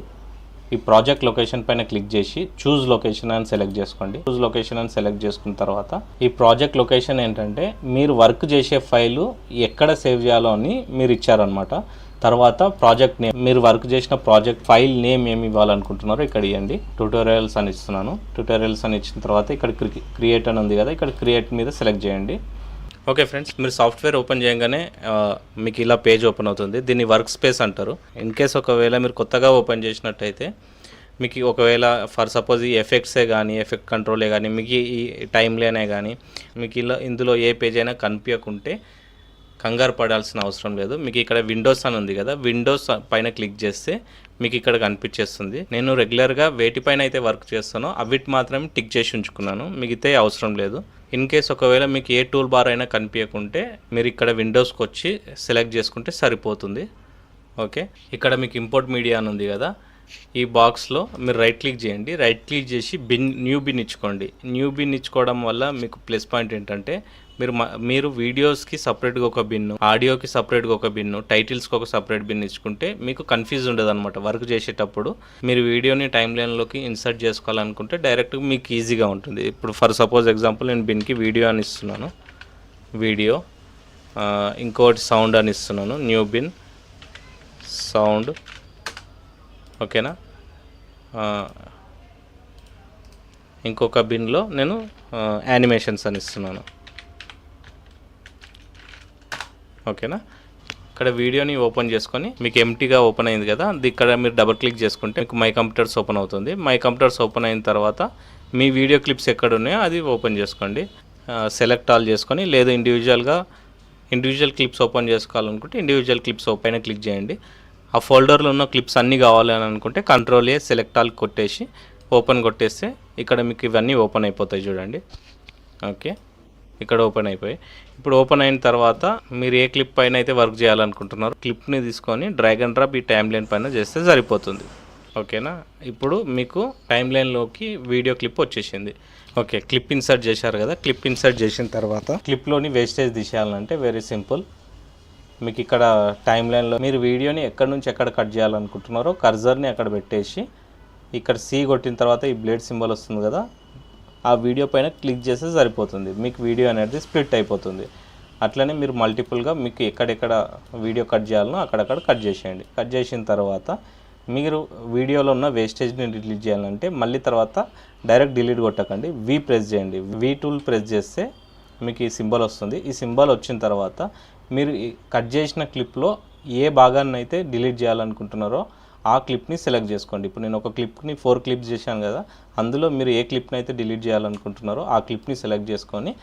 ఈ ప్రాజెక్ట్ లొకేషన్ పైన క్లిక్ చేసి చూజ్ లొకేషన్ అని సెలెక్ట్ చేసుకోండి. చూజ్ లొకేషన్ అని సెలెక్ట్ చేసుకున్న తర్వాత ఈ ప్రాజెక్ట్ లొకేషన్ ఏంటంటే మీరు వర్క్ చేసే ఫైలు ఎక్కడ సేవ్ చేయాలో అని మీరు ఇచ్చారనమాట. తర్వాత ప్రాజెక్ట్ నేమ్, మీరు వర్క్ చేసిన ప్రాజెక్ట్ ఫైల్ నేమ్ ఏమి ఇవ్వాలనుకుంటున్నారో ఇక్కడ ఇవ్వండి. ట్యూటోరియల్స్ అని ఇస్తున్నాను. ట్యూటోరియల్స్ అని ఇచ్చిన తర్వాత ఇక్కడ క్రియేట్ అని ఉంది కదా, ఇక్కడ క్రియేట్ మీద సెలెక్ట్ చేయండి. ఓకే ఫ్రెండ్స్, మీరు సాఫ్ట్వేర్ ఓపెన్ చేయగానే మీకు ఇలా పేజ్ ఓపెన్ అవుతుంది. దీన్ని వర్క్ స్పేస్ అంటారు. ఇన్ కేస్ ఒకవేళ మీరు కొత్తగా ఓపెన్ చేసినట్టయితే మీకు ఒకవేళ ఫర్ సపోజ్ ఈ ఎఫెక్ట్సే కానీ, ఎఫెక్ట్ కంట్రోలే కానీ, మీకు ఈ టైమ్లేనే కానీ మీకు ఇందులో ఏ పేజ్ అయినా కనిపించకుంటే కంగారు పడాల్సిన అవసరం లేదు. మీకు ఇక్కడ విండోస్ అని ఉంది కదా, విండోస్ పైన క్లిక్ చేస్తే మీకు ఇక్కడ కనిపించేస్తుంది. నేను రెగ్యులర్గా వేటిపైన అయితే వర్క్ చేస్తానో అవిటి మాత్రమే టిక్ చేసి ఉంచుకున్నాను, మిగతా అవసరం లేదు. ఇన్ కేస్ ఒకవేళ మీకు ఏ టూల్ బార్ అయినా కనిపించకుంటే మీరు ఇక్కడ విండోస్కి వచ్చి సెలెక్ట్ చేసుకుంటే సరిపోతుంది. ఓకే, ఇక్కడ మీకు ఇంపోర్ట్ మీడియా అని ఉంది కదా, ఈ బాక్స్లో మీరు రైట్ క్లిక్ చేయండి. రైట్ క్లిక్ చేసి న్యూ బిన్ ఇచ్చుకోండి. న్యూ బిన్ ఇచ్చుకోవడం వల్ల మీకు ప్లస్ పాయింట్ ఏంటంటే మీరు వీడియోస్కి సపరేట్గా ఒక బిన్ను, ఆడియోకి సపరేట్గా ఒక బిన్ను, టైటిల్స్కి ఒక సపరేట్ బిన్ ఇచ్చుకుంటే మీకు కన్ఫ్యూజ్ ఉండదు అనమాట. వర్క్ చేసేటప్పుడు మీరు వీడియోని టైమ్ లైన్లోకి ఇన్సర్ట్ చేసుకోవాలనుకుంటే డైరెక్ట్గా మీకు ఈజీగా ఉంటుంది. ఇప్పుడు ఫర్ సపోజ్ ఎగ్జాంపుల్ నేను బిన్కి వీడియో అని ఇస్తున్నాను, వీడియో, ఇంకోటి సౌండ్ అని ఇస్తున్నాను, న్యూ బిన్ సౌండ్. ఓకేనా, ఇంకొక బిన్లో నేను యానిమేషన్స్ అని ఇస్తున్నాను. ఓకేనా, ఇక్కడ వీడియోని ఓపెన్ చేసుకొని మీకు ఎంటీగా ఓపెన్ అయింది కదా, ఇక్కడ మీరు డబుల్ క్లిక్ చేసుకుంటే మీకు మై కంప్యూటర్స్ ఓపెన్ అవుతుంది. మై కంప్యూటర్స్ ఓపెన్ అయిన తర్వాత మీ వీడియో క్లిప్స్ ఎక్కడ ఉన్నాయో అది ఓపెన్ చేసుకోండి. సెలెక్ట్ ఆల్ చేసుకొని, లేదు ఇండివిజువల్ క్లిప్స్ ఓపెన్ చేసుకోవాలనుకుంటే ఇండివిజువల్ క్లిప్స్ పైన క్లిక్ చేయండి. ఆ ఫోల్డర్లో ఉన్న క్లిప్స్ అన్నీ కావాలని అనుకుంటే కంట్రోల్ ఏ సెలెక్ట్ ఆల్ కొట్టేసి ఓపెన్ కొట్టేస్తే ఇక్కడ మీకు ఇవన్నీ ఓపెన్ అయిపోతాయి చూడండి. ఓకే, ఇక్కడ ఓపెన్ అయిపోయి ఇప్పుడు ఓపెన్ అయిన తర్వాత మీరు ఏ క్లిప్ పైన అయితే వర్క్ చేయాలనుకుంటున్నారో క్లిప్ని తీసుకొని డ్రాగ్ అండ్ డ్రాప్ ఈ టైమ్ లైన్ పైన చేస్తే సరిపోతుంది. ఓకేనా, ఇప్పుడు మీకు టైమ్ లైన్లోకి వీడియో క్లిప్ వచ్చేసింది. ఓకే, క్లిప్ ఇన్సర్ట్ చేశారు కదా, క్లిప్ ఇన్సర్ట్ చేసిన తర్వాత క్లిప్లోని వేస్టేజ్ తీసేయాలంటే వెరీ సింపుల్. మీకు ఇక్కడ టైమ్ లైన్లో మీరు వీడియోని ఎక్కడి నుంచి ఎక్కడ కట్ చేయాలనుకుంటున్నారో కర్జర్ని అక్కడ పెట్టేసి ఇక్కడ సి కొట్టిన తర్వాత ఈ బ్లేడ్ సింబల్ వస్తుంది కదా, ఆ వీడియో పైన క్లిక్ చేస్తే సరిపోతుంది. మీకు వీడియో అనేది స్ప్లిట్ అయిపోతుంది. అట్లనే మీరు మల్టిపుల్గా మీకు ఎక్కడెక్కడ వీడియో కట్ చేయాలనో అక్కడక్కడ కట్ చేసేయండి. కట్ చేసిన తర్వాత మీరు వీడియోలో ఉన్న వేస్టేజ్ని డిలీట్ చేయాలంటే మళ్ళీ తర్వాత డైరెక్ట్ డిలీట్ కొట్టకండి, వి ప్రెస్ చేయండి. వి టూల్ ప్రెస్ చేస్తే మీకు ఈ సింబల్ వస్తుంది. ఈ సింబల్ వచ్చిన తర్వాత మీరు కట్ చేసిన క్లిప్లో ఏ భాగాన్ని అయితే డిలీట్ చేయాలనుకుంటున్నారో ఆ క్లిప్ని సెలెక్ట్ చేసుకోండి. ఇప్పుడు నేను ఒక క్లిప్ని 4 క్లిప్స్ చేశాను కదా, అందులో మీరు ఏ క్లిప్ని అయితే డిలీట్ చేయాలనుకుంటున్నారో ఆ క్లిప్ని సెలెక్ట్ చేసుకొని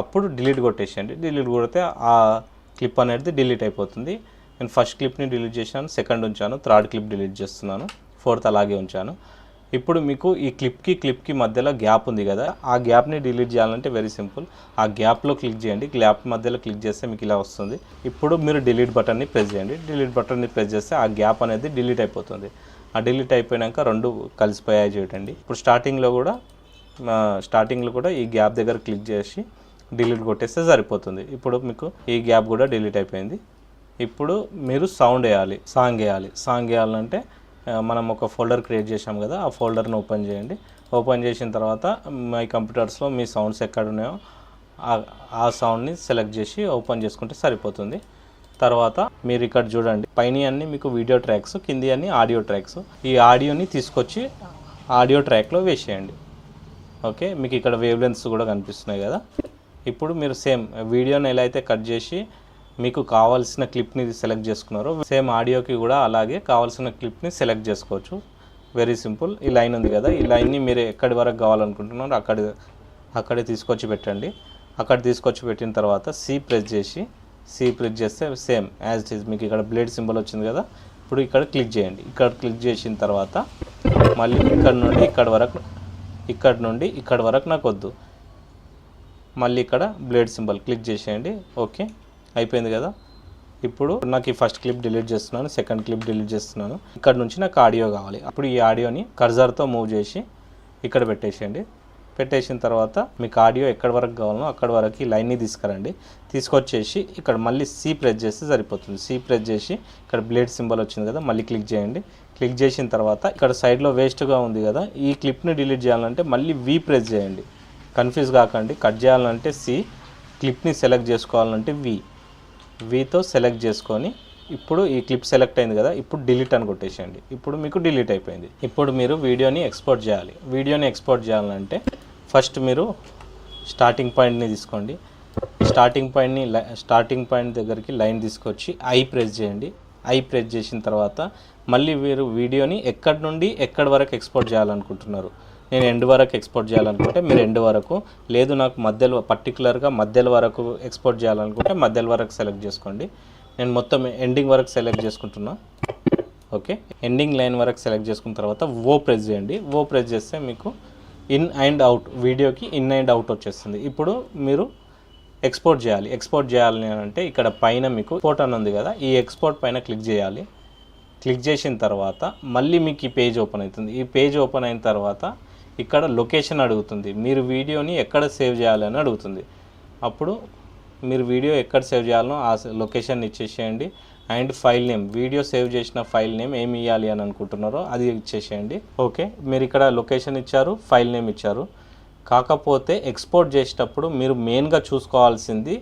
అప్పుడు డిలీట్ కొట్టేసేయండి. డిలీట్ కొడితే ఆ క్లిప్ అనేది డిలీట్ అయిపోతుంది. నేను ఫస్ట్ క్లిప్ని డిలీట్ చేశాను, సెకండ్ ఉంచాను, థర్డ్ క్లిప్ డిలీట్ చేస్తున్నాను, ఫోర్త్ అలాగే ఉంచాను. ఇప్పుడు మీకు ఈ క్లిప్కి మధ్యలో గ్యాప్ ఉంది కదా, ఆ గ్యాప్ని డిలీట్ చేయాలంటే వెరీ సింపుల్. ఆ గ్యాప్లో క్లిక్ చేయండి. గ్యాప్ మధ్యలో క్లిక్ చేస్తే మీకు ఇలా వస్తుంది. ఇప్పుడు మీరు డిలీట్ బటన్ని ప్రెస్ చేయండి. డిలీట్ బటన్ని ప్రెస్ చేస్తే ఆ గ్యాప్ అనేది డిలీట్ అయిపోతుంది. ఆ డిలీట్ అయిపోయాక రెండు కలిసిపోయాయి చూడండి. ఇప్పుడు స్టార్టింగ్లో కూడా స్టార్టింగ్లో కూడా ఈ గ్యాప్ దగ్గర క్లిక్ చేసి డిలీట్ కొట్టేస్తే సరిపోతుంది. ఇప్పుడు మీకు ఈ గ్యాప్ కూడా డిలీట్ అయిపోయింది. ఇప్పుడు మీరు సాంగ్ వేయాలంటే మనం ఒక ఫోల్డర్ క్రియేట్ చేసాం కదా, ఆ ఫోల్డర్ని ఓపెన్ చేయండి. ఓపెన్ చేసిన తర్వాత మై కంప్యూటర్స్లో మీ సౌండ్స్ ఎక్కడ ఉన్నాయో ఆ సౌండ్ని సెలెక్ట్ చేసి ఓపెన్ చేసుకుంటే సరిపోతుంది. తర్వాత మీరు ఇక్కడ చూడండి, పైన అన్నీ మీకు వీడియో ట్రాక్స్, కింది అన్నీ ఆడియో ట్రాక్స్. ఈ ఆడియోని తీసుకొచ్చి ఆడియో ట్రాక్లో వేసేయండి. ఓకే, మీకు ఇక్కడ వేవ్ లెంత్స్ కూడా కనిపిస్తున్నాయి కదా. ఇప్పుడు మీరు సేమ్ వీడియోని ఎలా అయితే కట్ చేసి మీకు కావాల్సిన క్లిప్ని సెలెక్ట్ చేసుకున్నారో సేమ్ ఆడియోకి కూడా అలాగే కావాల్సిన క్లిప్ని సెలెక్ట్ చేసుకోవచ్చు. Very simple. ఈ లైన్ ఉంది కదా, ఈ లైన్ని మీరు ఎక్కడి వరకు కావాలనుకుంటున్నారో అక్కడే తీసుకొచ్చి పెట్టండి. అక్కడ తీసుకొచ్చి పెట్టిన తర్వాత సి ప్రెస్ చేస్తే సేమ్ యాజ్ ఇట్ ఈజ్ మీకు ఇక్కడ బ్లేడ్ సింబల్ వచ్చింది కదా. ఇప్పుడు ఇక్కడ క్లిక్ చేయండి. ఇక్కడ క్లిక్ చేసిన తర్వాత మళ్ళీ ఇక్కడ నుండి ఇక్కడ వరకు నాకు వద్దు, మళ్ళీ ఇక్కడ బ్లేడ్ సింబల్ క్లిక్ చేసేయండి. ఓకే, అయిపోయింది కదా. ఇప్పుడు నాకు ఈ ఫస్ట్ క్లిప్ డిలీట్ చేస్తున్నాను, సెకండ్ క్లిప్ డిలీట్ చేస్తున్నాను. ఇక్కడ నుంచి నాకు ఆడియో కావాలి. అప్పుడు ఈ ఆడియోని కర్జర్తో మూవ్ చేసి ఇక్కడ పెట్టేసిన తర్వాత మీకు ఆడియో ఎక్కడి వరకు కావాలనో అక్కడి వరకు ఈ లైన్ని తీసుకొచ్చేసి ఇక్కడ మళ్ళీ సి ప్రెస్ చేస్తే సరిపోతుంది. సి ప్రెస్ చేసి ఇక్కడ బ్లేడ్ సింబల్ వచ్చింది కదా, మళ్ళీ క్లిక్ చేయండి. క్లిక్ చేసిన తర్వాత ఇక్కడ సైడ్లో వేస్ట్గా ఉంది కదా, ఈ క్లిప్ని డిలీట్ చేయాలంటే మళ్ళీ వి ప్రెస్ చేయండి. కన్ఫ్యూజ్ కాకండి. కట్ చేయాలంటే సి, క్లిప్ని సెలెక్ట్ చేసుకోవాలంటే వీతో సెలెక్ట్ చేసుకొని ఇప్పుడు ఈ క్లిప్ సెలెక్ట్ అయింది కదా, ఇప్పుడు డిలీట్ అని కొట్టేసేయండి. ఇప్పుడు మీకు డిలీట్ అయిపోయింది. ఇప్పుడు మీరు వీడియోని ఎక్స్పోర్ట్ చేయాలి. వీడియోని ఎక్స్పోర్ట్ చేయాలంటే ఫస్ట్ మీరు స్టార్టింగ్ పాయింట్ని తీసుకోండి. స్టార్టింగ్ పాయింట్ దగ్గరికి లైన్ తీసుకొచ్చి ఐ ప్రెస్ చేయండి. ఐ ప్రెస్ చేసిన తర్వాత మళ్ళీ మీరు వీడియోని ఎక్కడి నుండి ఎక్కడి వరకు ఎక్స్పోర్ట్ చేయాలనుకుంటున్నారు. నేను ఎండ్ వరకు ఎక్స్పోర్ట్ చేయాలనుకుంటే మీరు ఎండ్ వరకు, లేదు నాకు పర్టికులర్గా మధ్యలో వరకు ఎక్స్పోర్ట్ చేయాలనుకుంటే మధ్యలో వరకు సెలెక్ట్ చేసుకోండి. నేను మొత్తం ఎండింగ్ వరకు సెలెక్ట్ చేసుకుంటున్నా. ఓకే, ఎండింగ్ లైన్ వరకు సెలెక్ట్ చేసుకున్న తర్వాత ఓ ప్రెస్ చేయండి. ఓ ప్రెస్ చేస్తే మీకు ఇన్ అండ్ అవుట్, వీడియోకి ఇన్ అండ్ అవుట్ వచ్చేస్తుంది. ఇప్పుడు మీరు ఎక్స్పోర్ట్ చేయాలి అంటే ఇక్కడ పైన మీకు ఎక్స్పోర్ట్ అని ఉంది కదా, ఈ ఎక్స్పోర్ట్ పైన క్లిక్ చేయాలి. క్లిక్ చేసిన తర్వాత మళ్ళీ మీకు ఈ పేజ్ ఓపెన్ అవుతుంది. ఈ పేజ్ ఓపెన్ అయిన తర్వాత ఇక్కడ లొకేషన్ అడుగుతుంది, మీరు వీడియోని ఎక్కడ సేవ్ చేయాలని అడుగుతుంది. అప్పుడు మీరు వీడియో ఎక్కడ సేవ్ చేయాలనో ఆ లొకేషన్ ఇచ్చేసేయండి. And file name, video save చేసిన ఫైల్ నేమ్ ఏమి ఇవ్వాలి అని అనుకుంటున్నారో అది ఇచ్చేసేయండి. ఓకే, మీరు ఇక్కడ లొకేషన్ ఇచ్చారు, ఫైల్ నేమ్ ఇచ్చారు. కాకపోతే ఎక్స్పోర్ట్ చేసేటప్పుడు మీరు మెయిన్గా చూసుకోవాల్సింది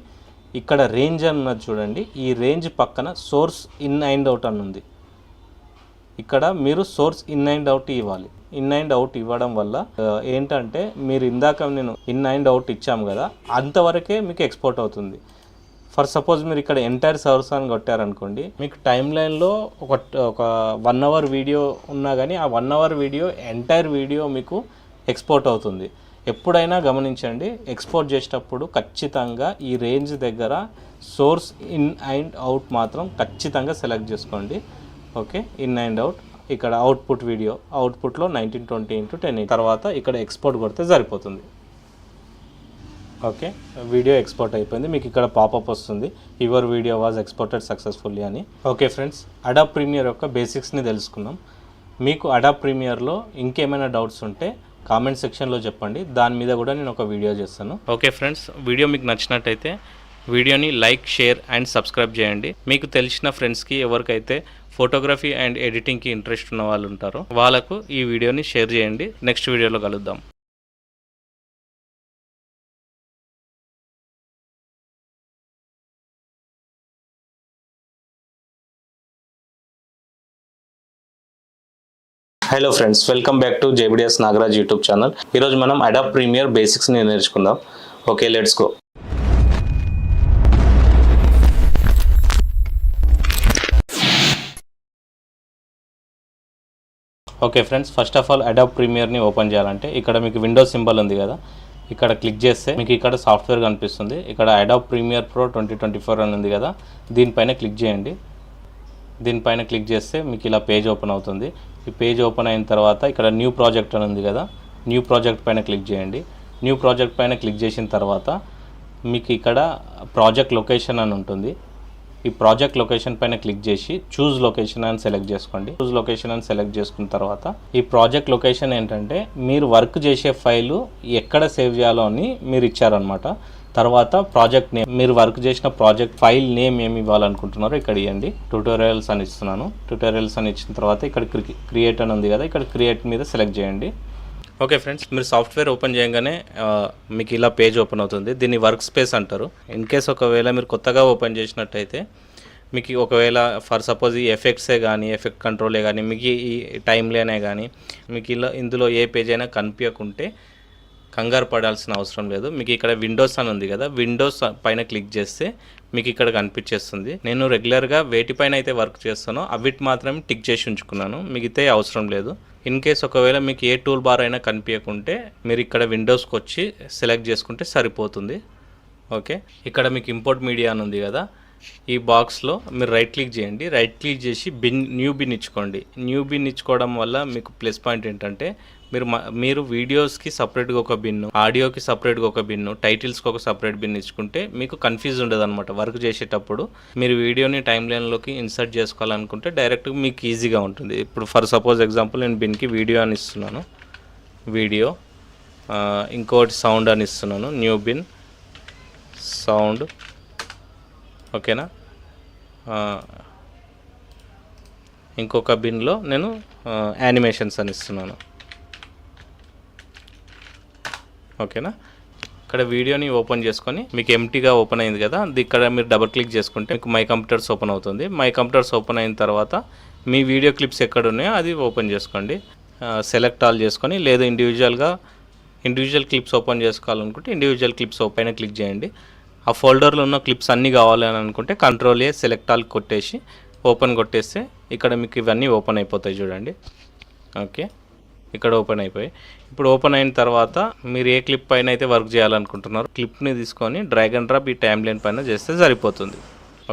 ఇక్కడ రేంజ్ అని ఉన్నది చూడండి. ఈ రేంజ్ పక్కన సోర్స్ ఇన్ అండ్ అవుట్ అని ఉంది. ఇక్కడ మీరు సోర్స్ ఇన్ అండ్ అవుట్ ఇవ్వాలి. ఇన్ అండ్ అవుట్ ఇవ్వడం వల్ల ఏంటంటే మీరు ఇందాక నేను ఇన్ అండ్ అవుట్ ఇచ్చాము కదా, అంతవరకే మీకు ఎక్స్పోర్ట్ అవుతుంది. ఫర్ సపోజ్ మీరు ఇక్కడ ఎంటైర్ సోర్స్ అని కొట్టారనుకోండి, మీకు టైం లైన్లో ఒక 1 అవర్ వీడియో ఉన్నా కానీ ఆ 1 అవర్ వీడియో ఎంటైర్ వీడియో మీకు ఎక్స్పోర్ట్ అవుతుంది. ఎప్పుడైనా గమనించండి, ఎక్స్పోర్ట్ చేసేటప్పుడు ఖచ్చితంగా ఈ రేంజ్ దగ్గర సోర్స్ ఇన్ అండ్ అవుట్ మాత్రం ఖచ్చితంగా సెలెక్ట్ చేసుకోండి. Okay, in and out. ఇక్కడ అవుట్పుట్లో 1920x1080 తర్వాత ఇక్కడ ఎక్స్పోర్ట్ కొడితే సరిపోతుంది. ఓకే, వీడియో ఎక్స్పోర్ట్ అయిపోయింది. మీకు ఇక్కడ పాపప్ వస్తుంది, your video was exported successfully అని. ఓకే ఫ్రెండ్స్, అడాబ్ ప్రీమియర్ యొక్క బేసిక్స్ని తెలుసుకుందాం. మీకు అడాబ్ ప్రీమియర్లో ఇంకేమైనా డౌట్స్ ఉంటే కామెంట్ సెక్షన్లో చెప్పండి, దాని మీద కూడా నేను ఒక వీడియో చేస్తాను. ఓకే ఫ్రెండ్స్, వీడియో మీకు నచ్చినట్టయితే వీడియోని లైక్, షేర్ అండ్ సబ్స్క్రైబ్ చేయండి. మీకు తెలిసిన ఫ్రెండ్స్కి ఎవరికైతే ఫోటోగ్రఫీ అండ్ ఎడిటింగ్కి ఇంట్రెస్ట్ ఉన్న వాళ్ళు ఉంటారో వాళ్ళకు ఈ వీడియోని షేర్ చేయండి. నెక్స్ట్ వీడియోలో కలుద్దాం. Hello friends, welcome back to JBDS Nagaraj YouTube channel. ఈరోజు మనం అడాబ్ ప్రీమియర్ బేసిక్స్ని నేర్చుకుందాం. Okay, let's go. Okay friends, first of all Adobe ప్రీమియర్ని ఓపెన్ చేయాలంటే ఇక్కడ మీకు విండోస్ సింబల్ ఉంది కదా, ఇక్కడ క్లిక్ చేస్తే మీకు ఇక్కడ సాఫ్ట్వేర్ కనిపిస్తుంది. ఇక్కడ అడాబ్ ప్రీమియర్ ప్రో 2024 అని ఉంది కదా, దీనిపైన క్లిక్ చేయండి. దీనిపైన క్లిక్ చేస్తే మీకు ఇలా పేజ్ ఓపెన్ అవుతుంది. ఈ పేజ్ ఓపెన్ అయిన తర్వాత ఇక్కడ న్యూ ప్రాజెక్ట్ అని ఉంది కదా, న్యూ ప్రాజెక్ట్ పైన క్లిక్ చేయండి. న్యూ ప్రాజెక్ట్ పైన క్లిక్ చేసిన తర్వాత మీకు ఇక్కడ ప్రాజెక్ట్ లొకేషన్ అని ఉంటుంది. ఈ ప్రాజెక్ట్ లొకేషన్ పైన క్లిక్ చేసి చూజ్ లొకేషన్ అని సెలెక్ట్ చేసుకోండి. చూజ్ లొకేషన్ అని సెలెక్ట్ చేసుకున్న తర్వాత ఈ ప్రాజెక్ట్ లొకేషన్ ఏంటంటే మీరు వర్క్ చేసే ఫైలు ఎక్కడ సేవ్ చేయాలో అని మీరు ఇచ్చారనమాట. తర్వాత ప్రాజెక్ట్ నేమ్, మీరు వర్క్ చేసిన ప్రాజెక్ట్ ఫైల్ నేమ్ ఏమి ఇవ్వాలనుకుంటున్నారో ఇక్కడ ఇవ్వండి. ట్యూటోరియల్స్ అని ఇస్తున్నాను. ట్యూటోరియల్స్ అని ఇచ్చిన తర్వాత ఇక్కడ క్రియేట్ అని ఉంది కదా, ఇక్కడ క్రియేట్ మీద సెలెక్ట్ చేయండి. ఓకే ఫ్రెండ్స్, మీరు సాఫ్ట్వేర్ ఓపెన్ చేయగానే మీకు ఇలా పేజ్ ఓపెన్ అవుతుంది. దీన్ని వర్క్ స్పేస్ అంటారు. ఇన్ కేస్ ఒకవేళ మీరు కొత్తగా ఓపెన్ చేసినట్టయితే మీకు ఒకవేళ ఫర్ సపోజ్ ఈ ఎఫెక్ట్సే కానీ ఎఫెక్ట్ కంట్రోలే కానీ మీకు ఈ టైమ్లేనే కానీ మీకు ఇందులో ఏ పేజ్ అయినా కనిపించకుంటే కంగారు పడాల్సిన అవసరం లేదు. మీకు ఇక్కడ విండోస్ అని ఉంది కదా, విండోస్ పైన క్లిక్ చేస్తే మీకు ఇక్కడ కనిపించేస్తుంది. నేను రెగ్యులర్గా వేటిపైన అయితే వర్క్ చేస్తానో అవిటి మాత్రమే టిక్ చేసి ఉంచుకున్నాను, మిగతా అవసరం లేదు. ఇన్ కేస్ ఒకవేళ మీకు ఏ టూల్ బార్ అయినా కనిపించకుంటే మీరు ఇక్కడ విండోస్కి వచ్చి సెలెక్ట్ చేసుకుంటే సరిపోతుంది. ఓకే, ఇక్కడ మీకు ఇంపోర్ట్ మీడియా అని ఉంది కదా, ఈ బాక్స్లో మీరు రైట్ క్లిక్ చేయండి. రైట్ క్లిక్ చేసి న్యూ బిన్ ఇచ్చుకోండి. న్యూ బిన్ ఇచ్చుకోవడం వల్ల మీకు ప్లస్ పాయింట్ ఏంటంటే మీరు వీడియోస్కి సపరేట్గా ఒక బిన్ను, ఆడియోకి సపరేట్గా ఒక బిన్ను, టైటిల్స్కి ఒక సపరేట్ బిన్ ఇచ్చుకుంటే మీకు కన్ఫ్యూజ్ ఉండదు అనమాట. వర్క్ చేసేటప్పుడు మీరు వీడియోని టైమ్ లైన్లోకి ఇన్సర్ట్ చేసుకోవాలనుకుంటే డైరెక్ట్గా మీకు ఈజీగా ఉంటుంది. ఇప్పుడు ఫర్ సపోజ్ ఎగ్జాంపుల్ నేను బిన్కి వీడియో అని ఇస్తున్నాను, వీడియో, ఇంకోటి సౌండ్ అని ఇస్తున్నాను, న్యూ బిన్ సౌండ్. ఓకేనా, ఇంకొక బిన్లో నేను యానిమేషన్స్ అని ఇస్తున్నాను. ఓకేనా, ఇక్కడ వీడియోని ఓపెన్ చేసుకొని మీకు ఎంటీగా ఓపెన్ అయింది కదా, ఇక్కడ మీరు డబుల్ క్లిక్ చేసుకుంటే మీకు మై కంప్యూటర్స్ ఓపెన్ అవుతుంది. మై కంప్యూటర్స్ ఓపెన్ అయిన తర్వాత మీ వీడియో క్లిప్స్ ఎక్కడ ఉన్నాయో అది ఓపెన్ చేసుకోండి. సెలెక్ట్ ఆల్ చేసుకొని, లేదా ఇండివిజువల్ క్లిప్స్ ఓపెన్ చేసుకోవాలనుకుంటే ఇండివిజువల్ క్లిప్స్ పైన క్లిక్ చేయండి. ఆ ఫోల్డర్లో ఉన్న క్లిప్స్ అన్నీ కావాలని అనుకుంటే కంట్రోల్ ఏ సెలెక్ట్ ఆల్ కొట్టేసి ఓపెన్ కొట్టేస్తే ఇక్కడ మీకు ఇవన్నీ ఓపెన్ అయిపోతాయి చూడండి. ఓకే, ఇక్కడ ఓపెన్ అయిపోయి ఇప్పుడు ఓపెన్ అయిన తర్వాత మీరు ఏ క్లిప్ పైన అయితే వర్క్ చేయాలనుకుంటున్నారో క్లిప్ని తీసుకొని డ్రాగ్ అండ్ డ్రాప్ ఈ టైమ్ లైన్ పైన చేస్తే సరిపోతుంది.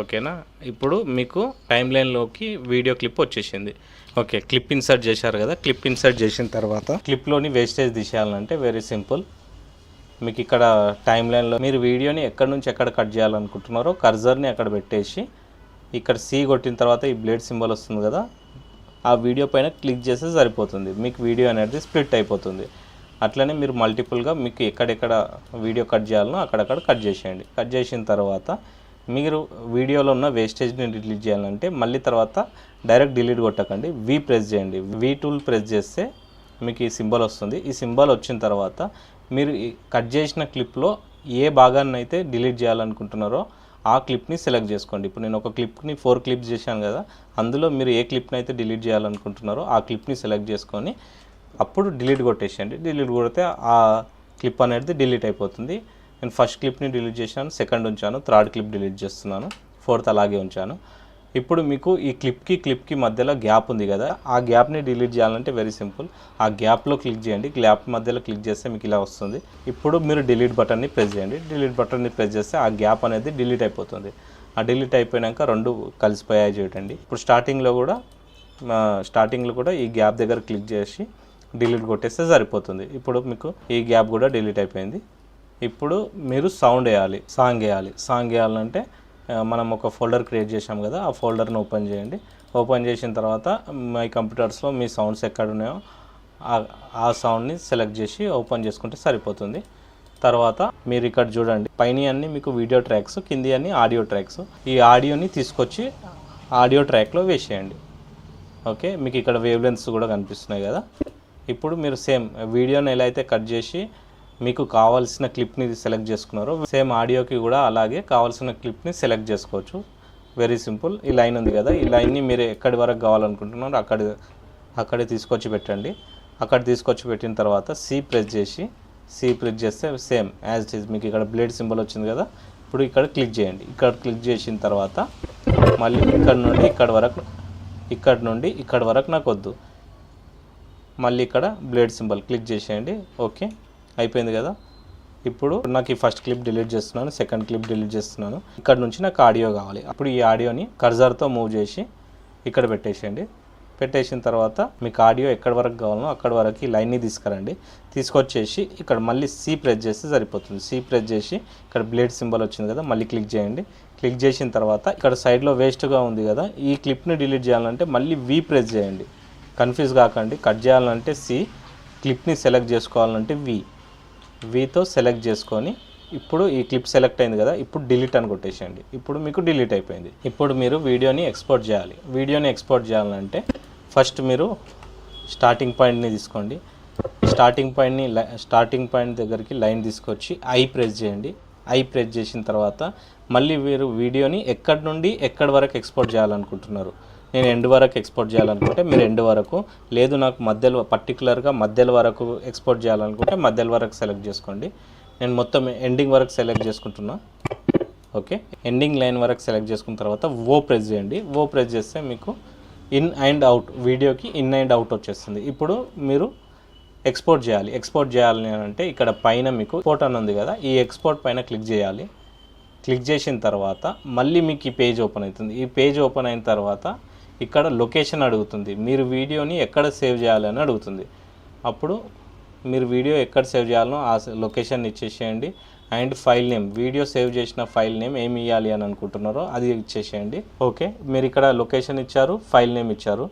ఓకేనా, ఇప్పుడు మీకు టైమ్ లైన్లోకి వీడియో క్లిప్ వచ్చేసింది. ఓకే, క్లిప్ ఇన్సర్ట్ చేశారు కదా, క్లిప్ ఇన్సర్ట్ చేసిన తర్వాత క్లిప్లోని వేస్టేజ్ తీసేయాలంటే వెరీ సింపుల్. మీకు ఇక్కడ టైమ్ లైన్లో మీరు వీడియోని ఎక్కడి నుంచి ఎక్కడ కట్ చేయాలనుకుంటున్నారో కర్జర్ని అక్కడ పెట్టేసి ఇక్కడ సి కొట్టిన తర్వాత ఈ బ్లేడ్ సింబల్ వస్తుంది కదా, ఆ వీడియో పైన క్లిక్ చేస్తే సరిపోతుంది. మీకు వీడియో అనేది స్ప్లిట్ అయిపోతుంది. అట్లనే మీరు మల్టిపుల్గా మీకు ఎక్కడెక్కడ వీడియో కట్ చేయాలనో అక్కడక్కడ కట్ చేసేయండి. కట్ చేసిన తర్వాత మీరు వీడియోలో ఉన్న వేస్టేజ్ని డిలీట్ చేయాలంటే మళ్ళీ తర్వాత డైరెక్ట్ డిలీట్ కొట్టకండి, వి ప్రెస్ చేయండి. వి టూల్ ప్రెస్ చేస్తే మీకు ఈ సింబల్ వస్తుంది. ఈ సింబల్ వచ్చిన తర్వాత మీరు కట్ చేసిన క్లిప్లో ఏ భాగాన్ని అయితే డిలీట్ చేయాలనుకుంటున్నారో ఆ క్లిప్ని సెలెక్ట్ చేసుకోండి. ఇప్పుడు నేను ఒక క్లిప్ని 4 క్లిప్స్ చేశాను కదా, అందులో మీరు ఏ క్లిప్ని అయితే డిలీట్ చేయాలనుకుంటున్నారో ఆ క్లిప్ని సెలెక్ట్ చేసుకొని అప్పుడు డిలీట్ కొట్టేసేయండి. డిలీట్ కొడితే ఆ క్లిప్ అనేది డిలీట్ అయిపోతుంది. నేను ఫస్ట్ క్లిప్ని డిలీట్ చేశాను, సెకండ్ ఉంచాను, థర్డ్ క్లిప్ డిలీట్ చేస్తున్నాను, ఫోర్త్ అలాగే ఉంచాను. ఇప్పుడు మీకు ఈ క్లిప్కి మధ్యలో గ్యాప్ ఉంది కదా, ఆ గ్యాప్ని డిలీట్ చేయాలంటే వెరీ సింపుల్. ఆ గ్యాప్లో క్లిక్ చేయండి. గ్యాప్ మధ్యలో క్లిక్ చేస్తే మీకు ఇలా వస్తుంది. ఇప్పుడు మీరు డిలీట్ బటన్ని ప్రెస్ చేయండి. డిలీట్ బటన్ని ప్రెస్ చేస్తే ఆ గ్యాప్ అనేది డిలీట్ అయిపోతుంది. ఆ డిలీట్ అయిపోయాక రెండు కలిసిపోయాయి చూడండి. ఇప్పుడు స్టార్టింగ్లో కూడా ఈ గ్యాప్ దగ్గర క్లిక్ చేసి డిలీట్ కొట్టేస్తే సరిపోతుంది. ఇప్పుడు మీకు ఈ గ్యాప్ కూడా డిలీట్ అయిపోయింది. ఇప్పుడు మీరు సాంగ్ వేయాలంటే మనం ఒక ఫోల్డర్ క్రియేట్ చేసాం కదా, ఆ ఫోల్డర్ని ఓపెన్ చేయండి. ఓపెన్ చేసిన తర్వాత మై కంప్యూటర్స్లో మీ సౌండ్స్ ఎక్కడ ఉన్నాయో ఆ సౌండ్ని సెలెక్ట్ చేసి ఓపెన్ చేసుకుంటే సరిపోతుంది. తర్వాత మీరు ఇక్కడ చూడండి, పైన అన్నీ మీకు వీడియో ట్రాక్స్, కింది అన్నీ ఆడియో ట్రాక్స్. ఈ ఆడియోని తీసుకొచ్చి ఆడియో ట్రాక్లో వేసేయండి. ఓకే, మీకు ఇక్కడ వేవ్ లెన్స్ కూడా కనిపిస్తున్నాయి కదా. ఇప్పుడు మీరు సేమ్ వీడియోని ఎలా అయితే కట్ చేసి మీకు కావాల్సిన క్లిప్ని సెలెక్ట్ చేసుకున్నారో సేమ్ ఆడియోకి కూడా అలాగే కావాల్సిన క్లిప్ని సెలెక్ట్ చేసుకోవచ్చు. Very simple. ఈ లైన్ ఉంది కదా, ఈ లైన్ని మీరు ఎక్కడి వరకు కావాలనుకుంటున్నారో అక్కడే తీసుకొచ్చి పెట్టండి. అక్కడ తీసుకొచ్చి పెట్టిన తర్వాత సి ప్రెస్ చేస్తే సేమ్ యాజ్ ఇట్ ఈజ్ మీకు ఇక్కడ బ్లేడ్ సింబల్ వచ్చింది కదా, ఇప్పుడు ఇక్కడ క్లిక్ చేయండి. ఇక్కడ క్లిక్ చేసిన తర్వాత మళ్ళీ ఇక్కడ నుండి ఇక్కడ వరకు నాకు వద్దు, మళ్ళీ ఇక్కడ బ్లేడ్ సింబల్ క్లిక్ చేసేయండి. ఓకే, అయిపోయింది కదా. ఇప్పుడు నాకు ఈ ఫస్ట్ క్లిప్ డిలీట్ చేస్తున్నాను, సెకండ్ క్లిప్ డిలీట్ చేస్తున్నాను. ఇక్కడ నుంచి నాకు ఆడియో కావాలి. అప్పుడు ఈ ఆడియోని కర్జర్తో మూవ్ చేసి ఇక్కడ పెట్టేసేయండి. పెట్టేసిన తర్వాత మీకు ఆడియో ఎక్కడి వరకు కావాలనో అక్కడి వరకు ఈ లైన్ని తీసుకొచ్చేసి ఇక్కడ మళ్ళీ సి ప్రెస్ చేస్తే సరిపోతుంది. సి ప్రెస్ చేసి ఇక్కడ బ్లేడ్ సింబల్ వచ్చింది కదా, మళ్ళీ క్లిక్ క్లిక్ చేసిన తర్వాత ఇక్కడ సైడ్లో వేస్ట్గా ఉంది కదా, ఈ క్లిప్ని డిలీట్ చేయాలంటే మళ్ళీ వి ప్రెస్ చేయండి. కన్ఫ్యూజ్ కాకండి. కట్ చేయాలంటే సి, క్లిప్ని సెలెక్ట్ చేసుకోవాలంటే వితో సెలెక్ట్ చేసుకొని ఇప్పుడు ఈ క్లిప్ సెలెక్ట్ అయింది కదా, ఇప్పుడు డిలీట్ అని కొట్టేసేయండి. ఇప్పుడు మీకు డిలీట్ అయిపోయింది. ఇప్పుడు మీరు వీడియోని ఎక్స్పోర్ట్ చేయాలి. వీడియోని ఎక్స్పోర్ట్ చేయాలంటే ఫస్ట్ మీరు స్టార్టింగ్ పాయింట్ని తీసుకోండి. స్టార్టింగ్ పాయింట్ దగ్గరికి లైన్ తీసుకొచ్చి ఐ ప్రెస్ చేయండి. ఐ ప్రెస్ చేసిన తర్వాత మళ్ళీ మీరు వీడియోని ఎక్కడి నుండి ఎక్కడి వరకు ఎక్స్పోర్ట్ చేయాలనుకుంటున్నారు. నేను ఎండ్ వరకు ఎక్స్పోర్ట్ చేయాలనుకుంటే మీరు ఎండ్ వరకు, లేదు నాకు మధ్యలో పర్టికులర్గా మధ్యలో వరకు ఎక్స్పోర్ట్ చేయాలనుకుంటే మధ్యలో వరకు సెలెక్ట్ చేసుకోండి. నేను మొత్తం ఎండింగ్ వరకు సెలెక్ట్ చేసుకుంటున్నా. ఓకే, ఎండింగ్ లైన్ వరకు సెలెక్ట్ చేసుకున్న తర్వాత ఓ ప్రెస్ చేయండి. ఓ ప్రెస్ చేస్తే మీకు ఇన్ అండ్ అవుట్, వీడియోకి ఇన్ అండ్ అవుట్ వచ్చేస్తుంది. ఇప్పుడు మీరు ఎక్స్పోర్ట్ చేయాలి. ఎక్స్పోర్ట్ చేయాలి అంటే ఇక్కడ పైన మీకు ఎక్స్పోర్ట్ అని ఉంది కదా, ఈ ఎక్స్పోర్ట్ పైన క్లిక్ చేయాలి. క్లిక్ చేసిన తర్వాత మళ్ళీ మీకు ఈ పేజ్ ఓపెన్ అవుతుంది. ఈ పేజ్ ఓపెన్ అయిన తర్వాత ఇక్కడ లొకేషన్ అడుగుతుంది. మీరు వీడియోని ఎక్కడ సేవ్ చేయాలని అడుగుతుంది. అప్పుడు మీరు వీడియో ఎక్కడ సేవ్ చేయాలనో ఆ లొకేషన్ ఇచ్చేసేయండి. And file name, video save చేసిన ఫైల్ నేమ్ ఏమి ఇవ్వాలి అని అనుకుంటున్నారో అది ఇచ్చేసేయండి. ఓకే, మీరు ఇక్కడ లొకేషన్ ఇచ్చారు, ఫైల్ నేమ్ ఇచ్చారు.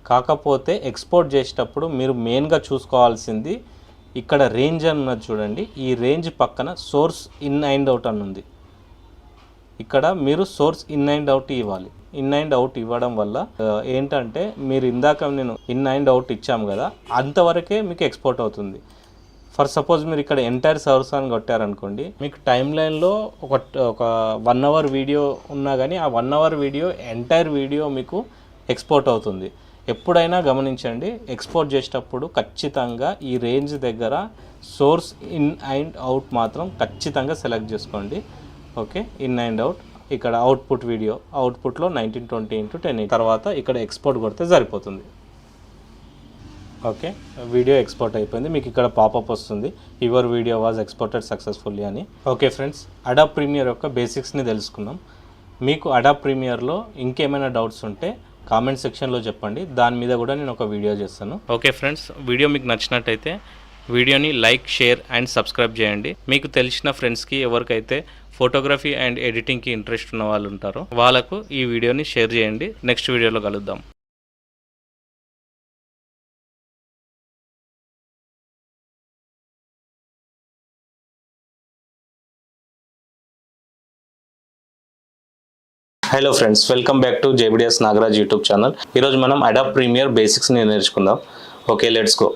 కాకపోతే ఎక్స్పోర్ట్ చేసేటప్పుడు మీరు మెయిన్గా చూసుకోవాల్సింది ఇక్కడ రేంజ్ అని ఉన్నది చూడండి. ఈ రేంజ్ పక్కన సోర్స్ ఇన్ అండ్ అవుట్ అని ఉంది. ఇక్కడ మీరు సోర్స్ ఇన్ అండ్ అవుట్ ఇవ్వాలి. ఇన్ అండ్ అవుట్ ఇవ్వడం వల్ల ఏంటంటే మీరు ఇందాక నేను ఇన్ అండ్ అవుట్ ఇచ్చాము కదా, అంతవరకే మీకు ఎక్స్పోర్ట్ అవుతుంది. ఫర్ సపోజ్ మీరు ఇక్కడ ఎంటైర్ సోర్స్ అని కొట్టారనుకోండి, మీకు టైం లైన్లో ఒక 1 అవర్ వీడియో ఉన్నా కానీ ఆ 1 అవర్ వీడియో ఎంటైర్ వీడియో మీకు ఎక్స్పోర్ట్ అవుతుంది. ఎప్పుడైనా గమనించండి, ఎక్స్పోర్ట్ చేసేటప్పుడు ఖచ్చితంగా ఈ రేంజ్ దగ్గర సోర్స్ ఇన్ అండ్ అవుట్ మాత్రం ఖచ్చితంగా సెలెక్ట్ చేసుకోండి. Okay, in and out. ఇక్కడ అవుట్పుట్ వీడియో, అవుట్పుట్లో 1920x1080 తర్వాత ఇక్కడ ఎక్స్పోర్ట్ కొడితే సరిపోతుంది. ఓకే, వీడియో ఎక్స్పోర్ట్ అయిపోయింది. మీకు ఇక్కడ పాపప్ వస్తుంది, your video was exported successfully అని. ఓకే ఫ్రెండ్స్, అడాబ్ ప్రీమియర్ యొక్క బేసిక్స్ని తెలుసుకున్నాం. మీకు అడాబ్ ప్రీమియర్లో ఇంకేమైనా డౌట్స్ ఉంటే కామెంట్ సెక్షన్లో చెప్పండి, దాని మీద కూడా నేను ఒక వీడియో చేస్తాను. ఓకే ఫ్రెండ్స్, వీడియో మీకు నచ్చినట్టయితే వీడియోని లైక్, షేర్ అండ్ సబ్స్క్రైబ్ చేయండి. మీకు తెలిసిన ఫ్రెండ్స్కి ఎవరికైతే ఫోటోగ్రఫీ అండ్ ఎడిటింగ్కి ఇంట్రెస్ట్ ఉన్న వాళ్ళు ఉంటారో వాళ్ళకు ఈ వీడియోని షేర్ చేయండి. నెక్స్ట్ వీడియోలో కలుద్దాం. Hello friends, welcome back to JBDS Nagaraj YouTube channel. ఈరోజు మనం అడాబ్ ప్రీమియర్ బేసిక్స్ని నేర్చుకుందాం. Okay, let's go.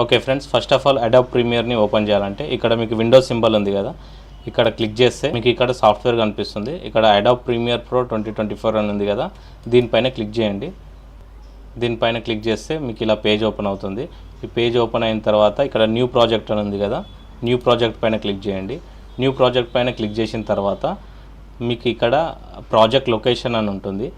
Okay friends, first of all Adobe ప్రీమియర్ని ఓపెన్ చేయాలంటే ఇక్కడ మీకు విండోస్ సింబల్ ఉంది కదా, ఇక్కడ క్లిక్ చేస్తే మీకు ఇక్కడ సాఫ్ట్వేర్ కనిపిస్తుంది. ఇక్కడ అడాబ్ ప్రీమియర్ ప్రో 2024 అని ఉంది కదా, దీనిపైన క్లిక్ చేయండి. దీనిపైన క్లిక్ చేస్తే మీకు ఇలా పేజ్ ఓపెన్ అవుతుంది. ఈ పేజ్ ఓపెన్ అయిన తర్వాత ఇక్కడ న్యూ ప్రాజెక్ట్ అని ఉంది కదా, న్యూ ప్రాజెక్ట్ పైన క్లిక్ చేయండి. న్యూ ప్రాజెక్ట్ పైన క్లిక్ చేసిన తర్వాత మీకు ఇక్కడ ప్రాజెక్ట్ లొకేషన్ అని ఉంటుంది.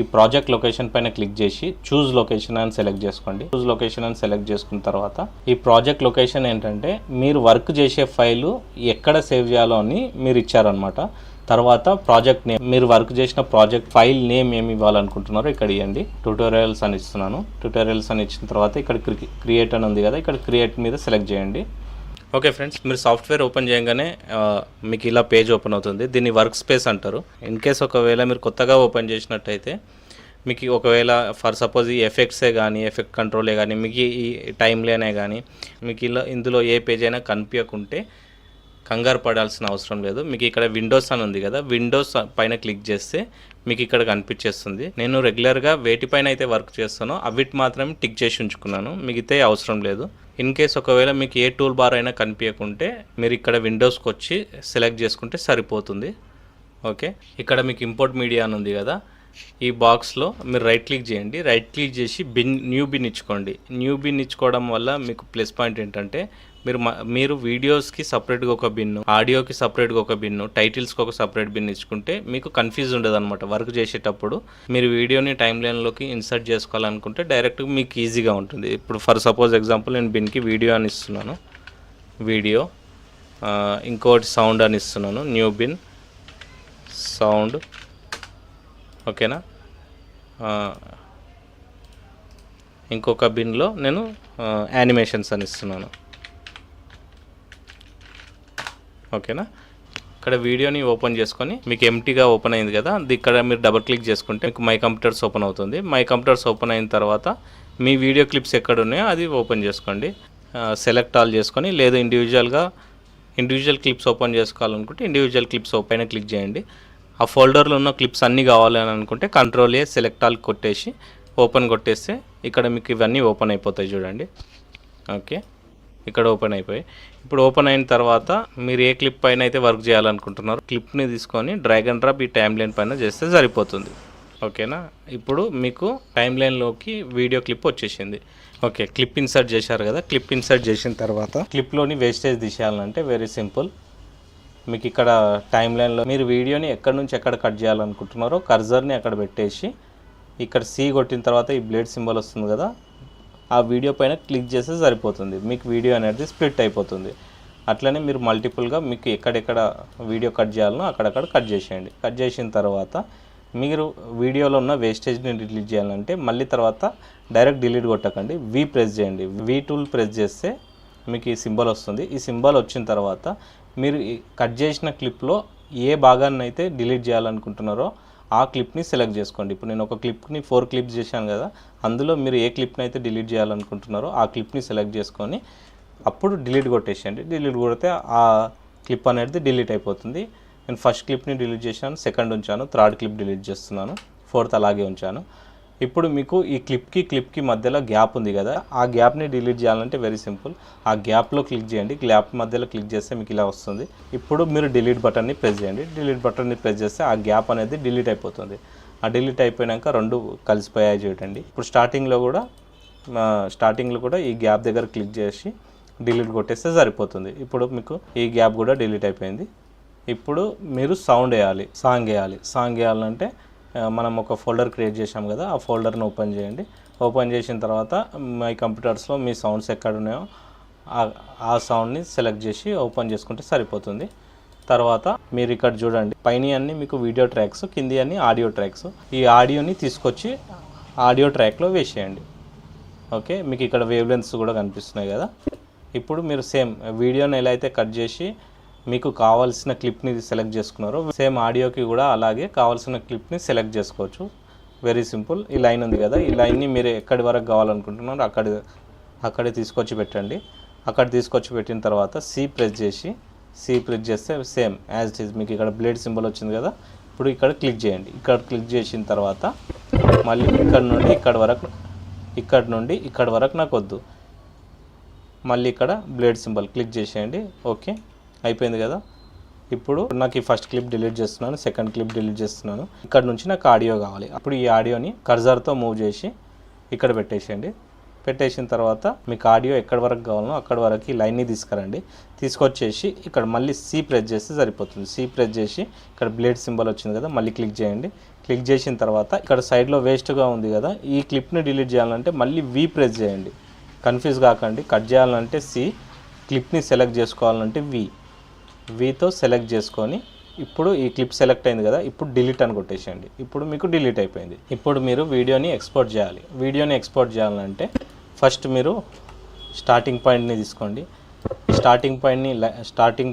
ఈ ప్రాజెక్ట్ లొకేషన్ పైన క్లిక్ చేసి చూజ్ లొకేషన్ అని సెలెక్ట్ చేసుకోండి. చూజ్ లొకేషన్ అని సెలెక్ట్ చేసుకున్న తర్వాత ఈ ప్రాజెక్ట్ లొకేషన్ ఏంటంటే మీరు వర్క్ చేసే ఫైలు ఎక్కడ సేవ్ చేయాలో అని మీరు ఇచ్చారనమాట. తర్వాత ప్రాజెక్ట్ నేమ్, మీరు వర్క్ చేసిన ప్రాజెక్ట్ ఫైల్ నేమ్ ఏమి ఇవ్వాలనుకుంటున్నారో ఇక్కడ ఇవ్వండి. ట్యూటోరియల్స్ అని ఇస్తున్నాను. ట్యూటోరియల్స్ అని ఇచ్చిన తర్వాత ఇక్కడ క్రియేట్ అని ఉంది కదా, ఇక్కడ క్రియేట్ మీద సెలెక్ట్ చేయండి. ఓకే ఫ్రెండ్స్, మీరు సాఫ్ట్వేర్ ఓపెన్ చేయగానే మీకు ఇలా పేజ్ ఓపెన్ అవుతుంది. దీన్ని వర్క్ స్పేస్ అంటారు. ఇన్ కేస్ ఒకవేళ మీరు కొత్తగా ఓపెన్ చేసినట్టయితే మీకు ఒకవేళ ఫర్ సపోజ్ ఈ ఎఫెక్ట్సే కానీ, ఎఫెక్ట్ కంట్రోలే కానీ, మీకు ఈ టైమ్లేనే కానీ మీకు ఇందులో ఏ పేజ్ అయినా కనిపించకుంటే కంగారు పడాల్సిన అవసరం లేదు. మీకు ఇక్కడ విండోస్ అని ఉంది కదా, విండోస్ పైన క్లిక్ చేస్తే మీకు ఇక్కడ కనిపించేస్తుంది. నేను రెగ్యులర్గా వేటిపైన అయితే వర్క్ చేస్తానో అవిటి మాత్రమే టిక్ చేసి ఉంచుకున్నాను, మిగతా అవసరం లేదు. ఇన్ కేస్ ఒకవేళ మీకు ఏ టూల్ బార్ అయినా కనిపించకుంటే మీరు ఇక్కడ విండోస్కి వచ్చి సెలెక్ట్ చేసుకుంటే సరిపోతుంది. ఓకే, ఇక్కడ మీకు ఇంపోర్ట్ మీడియా అని ఉంది కదా, ఈ బాక్స్లో మీరు రైట్ క్లిక్ చేయండి. రైట్ క్లిక్ చేసి న్యూ బిన్ ఇచ్చుకోండి. న్యూ బిన్ ఇచ్చుకోవడం వల్ల మీకు ప్లస్ పాయింట్ ఏంటంటే మీరు వీడియోస్కి సపరేట్గా ఒక బిన్ను, ఆడియోకి సపరేట్గా ఒక బిన్ను, టైటిల్స్కి ఒక సపరేట్ బిన్ ఇచ్చుకుంటే మీకు కన్ఫ్యూజ్ ఉండదు అనమాట. వర్క్ చేసేటప్పుడు మీరు వీడియోని టైం లైన్లోకి ఇన్సర్ట్ చేసుకోవాలనుకుంటే డైరెక్ట్గా మీకు ఈజీగా ఉంటుంది. ఇప్పుడు ఫర్ సపోజ్ ఎగ్జాంపుల్ నేను బిన్కి వీడియో అని ఇస్తున్నాను, వీడియో, ఇంకోటి సౌండ్ అని ఇస్తున్నాను, న్యూ బిన్ సౌండ్. ఓకేనా, ఇంకొక బిన్లో నేను యానిమేషన్స్ అని ఇస్తున్నాను. ఓకేనా. ఇక్కడ వీడియోని ఓపెన్ చేసుకొని మీకు ఎంటీగా ఓపెన్ అయింది కదా, ఇక్కడ మీరు డబుల్ క్లిక్ చేసుకుంటే మీకు మై కంప్యూటర్స్ ఓపెన్ అవుతుంది. మై కంప్యూటర్స్ ఓపెన్ అయిన తర్వాత మీ వీడియో క్లిప్స్ ఎక్కడ ఉన్నాయో అది ఓపెన్ చేసుకోండి. సెలెక్ట్ ఆల్ చేసుకొని, లేదు ఇండివిజువల్ క్లిప్స్ ఓపెన్ చేసుకోవాలనుకుంటే ఇండివిజువల్ క్లిప్స్ పైన క్లిక్ చేయండి. ఆ ఫోల్డర్లో ఉన్న క్లిప్స్ అన్నీ కావాలని అనుకుంటే కంట్రోల్ ఏ సెలెక్ట్ ఆల్ కొట్టేసి ఓపెన్ కొట్టేస్తే ఇక్కడ మీకు ఇవన్నీ ఓపెన్ అయిపోతాయి చూడండి. ఓకే, ఇక్కడ ఓపెన్ అయిపోయి ఇప్పుడు ఓపెన్ అయిన తర్వాత మీరు ఏ క్లిప్ పైన అయితే వర్క్ చేయాలనుకుంటున్నారో క్లిప్ని తీసుకొని డ్రాగ్ అండ్ డ్రాప్ ఈ టైమ్ లైన్ పైన చేస్తే సరిపోతుంది. ఓకేనా. ఇప్పుడు మీకు టైమ్ లైన్లోకి వీడియో క్లిప్ వచ్చేసింది. ఓకే, క్లిప్ ఇన్సర్ట్ చేశారు కదా, క్లిప్ ఇన్సర్ట్ చేసిన తర్వాత క్లిప్లోని వేస్టేజ్ తీసేయాలంటే వెరీ సింపుల్. మీకు ఇక్కడ టైమ్ లైన్లో మీరు వీడియోని ఎక్కడి నుంచి ఎక్కడ కట్ చేయాలనుకుంటున్నారో కర్జర్ని అక్కడ పెట్టేసి ఇక్కడ సి కొట్టిన తర్వాత ఈ బ్లేడ్ సింబల్ వస్తుంది కదా, ఆ వీడియో పైన క్లిక్ చేస్తే సరిపోతుంది. మీకు వీడియో అనేది స్ప్లిట్ అయిపోతుంది. అట్లనే మీరు మల్టిపుల్గా మీకు ఎక్కడెక్కడ వీడియో కట్ చేయాలనో అక్కడక్కడ కట్ చేసేయండి. కట్ చేసిన తర్వాత మీరు వీడియోలో ఉన్న వేస్టేజ్ని డిలీట్ చేయాలంటే మళ్ళీ తర్వాత డైరెక్ట్ డిలీట్ కొట్టకండి, వి ప్రెస్ చేయండి. వి టూల్ ప్రెస్ చేస్తే మీకు ఈ సింబల్ వస్తుంది. ఈ సింబల్ వచ్చిన తర్వాత మీరు కట్ చేసిన క్లిప్లో ఏ భాగాన్ని అయితే డిలీట్ చేయాలనుకుంటున్నారో ఆ క్లిప్ని సెలెక్ట్ చేసుకోండి. ఇప్పుడు నేను ఒక క్లిప్ని 4 క్లిప్స్ చేశాను కదా, అందులో మీరు ఏ క్లిప్ని అయితే డిలీట్ చేయాలనుకుంటున్నారో ఆ క్లిప్ని సెలెక్ట్ చేసుకొని అప్పుడు డిలీట్ కొట్టేసేయండి. డిలీట్ కొడితే ఆ క్లిప్ అనేది డిలీట్ అయిపోతుంది. నేను ఫస్ట్ క్లిప్ని డిలీట్ చేశాను, సెకండ్ ఉంచాను, థర్డ్ క్లిప్ డిలీట్ చేస్తున్నాను, ఫోర్త్ అలాగే ఉంచాను. ఇప్పుడు మీకు ఈ క్లిప్కి మధ్యలో గ్యాప్ ఉంది కదా, ఆ గ్యాప్ని డిలీట్ చేయాలంటే వెరీ సింపుల్. ఆ గ్యాప్లో క్లిక్ చేయండి. గ్యాప్ మధ్యలో క్లిక్ చేస్తే మీకు ఇలా వస్తుంది. ఇప్పుడు మీరు డిలీట్ బటన్ని ప్రెస్ చేయండి. డిలీట్ బటన్ని ప్రెస్ చేస్తే ఆ గ్యాప్ అనేది డిలీట్ అయిపోతుంది. ఆ డిలీట్ అయిపోయాక రెండు కలిసిపోయాయి చూడండి. ఇప్పుడు స్టార్టింగ్లో కూడా ఈ గ్యాప్ దగ్గర క్లిక్ చేసి డిలీట్ కొట్టేస్తే సరిపోతుంది. ఇప్పుడు మీకు ఈ గ్యాప్ కూడా డిలీట్ అయిపోయింది. ఇప్పుడు మీరు సాంగ్ వేయాలంటే మనం ఒక ఫోల్డర్ క్రియేట్ చేసాం కదా, ఆ ఫోల్డర్ని ఓపెన్ చేయండి. ఓపెన్ చేసిన తర్వాత మై కంప్యూటర్స్లో మీ సౌండ్స్ ఎక్కడ ఉన్నాయో ఆ సౌండ్ని సెలెక్ట్ చేసి ఓపెన్ చేసుకుంటే సరిపోతుంది. తర్వాత మీరు ఇక్కడ చూడండి, పైన అన్నీ మీకు వీడియో ట్రాక్స్, కింది అన్నీ ఆడియో ట్రాక్స్. ఈ ఆడియోని తీసుకొచ్చి ఆడియో ట్రాక్లో వేసేయండి. ఓకే, మీకు ఇక్కడ వేవ్ లెంత్స్ కూడా కనిపిస్తున్నాయి కదా. ఇప్పుడు మీరు సేమ్ వీడియోని ఎలా అయితే కట్ చేసి మీకు కావాల్సిన క్లిప్ని సెలెక్ట్ చేసుకున్నారో సేమ్ ఆడియోకి కూడా అలాగే కావాల్సిన క్లిప్ని సెలెక్ట్ చేసుకోవచ్చు. Very simple. ఈ లైన్ ఉంది కదా, ఈ లైన్ని మీరు ఎక్కడి వరకు కావాలనుకుంటున్నారో అక్కడే తీసుకొచ్చి పెట్టండి. అక్కడ తీసుకొచ్చి పెట్టిన తర్వాత సి ప్రెస్ చేస్తే సేమ్ యాజ్ ఇట్ ఈజ్ మీకు ఇక్కడ బ్లేడ్ సింబల్ వచ్చింది కదా, ఇప్పుడు ఇక్కడ క్లిక్ చేయండి. ఇక్కడ క్లిక్ చేసిన తర్వాత మళ్ళీ ఇక్కడ నుండి ఇక్కడ వరకు నాకు వద్దు, మళ్ళీ ఇక్కడ బ్లేడ్ సింబల్ క్లిక్ చేసేయండి. ఓకే, అయిపోయింది కదా. ఇప్పుడు నాకు ఈ ఫస్ట్ క్లిప్ డిలీట్ చేస్తున్నాను, సెకండ్ క్లిప్ డిలీట్ చేస్తున్నాను. ఇక్కడ నుంచి నాకు ఆడియో కావాలి. అప్పుడు ఈ ఆడియోని కర్జర్తో మూవ్ చేసి ఇక్కడ పెట్టేసేయండి. పెట్టేసిన తర్వాత మీకు ఆడియో ఎక్కడి వరకు కావాలనో అక్కడి వరకు ఈ లైన్ని తీసుకురండి. తీసుకొచ్చేసి ఇక్కడ మళ్ళీ సి ప్రెస్ చేస్తే సరిపోతుంది. సి ప్రెస్ చేసి ఇక్కడ బ్లేడ్ సింబల్ వచ్చింది కదా, మళ్ళీ క్లిక్ చేయండి. క్లిక్ చేసిన తర్వాత ఇక్కడ సైడ్లో వేస్ట్గా ఉంది కదా, ఈ క్లిప్ని డిలీట్ చేయాలంటే మళ్ళీ వి ప్రెస్ చేయండి. కన్ఫ్యూజ్ కాకండి. కట్ చేయాలంటే సి, క్లిప్ని సెలెక్ట్ చేసుకోవాలంటే వీతో సెలెక్ట్ చేసుకొని ఇప్పుడు ఈ క్లిప్ సెలెక్ట్ అయింది కదా, ఇప్పుడు డిలీట్ అని కొట్టేసేయండి. ఇప్పుడు మీకు డిలీట్ అయిపోయింది. ఇప్పుడు మీరు వీడియోని ఎక్స్పోర్ట్ చేయాలి. వీడియోని ఎక్స్పోర్ట్ చేయాలంటే ఫస్ట్ మీరు స్టార్టింగ్ పాయింట్ని తీసుకోండి. స్టార్టింగ్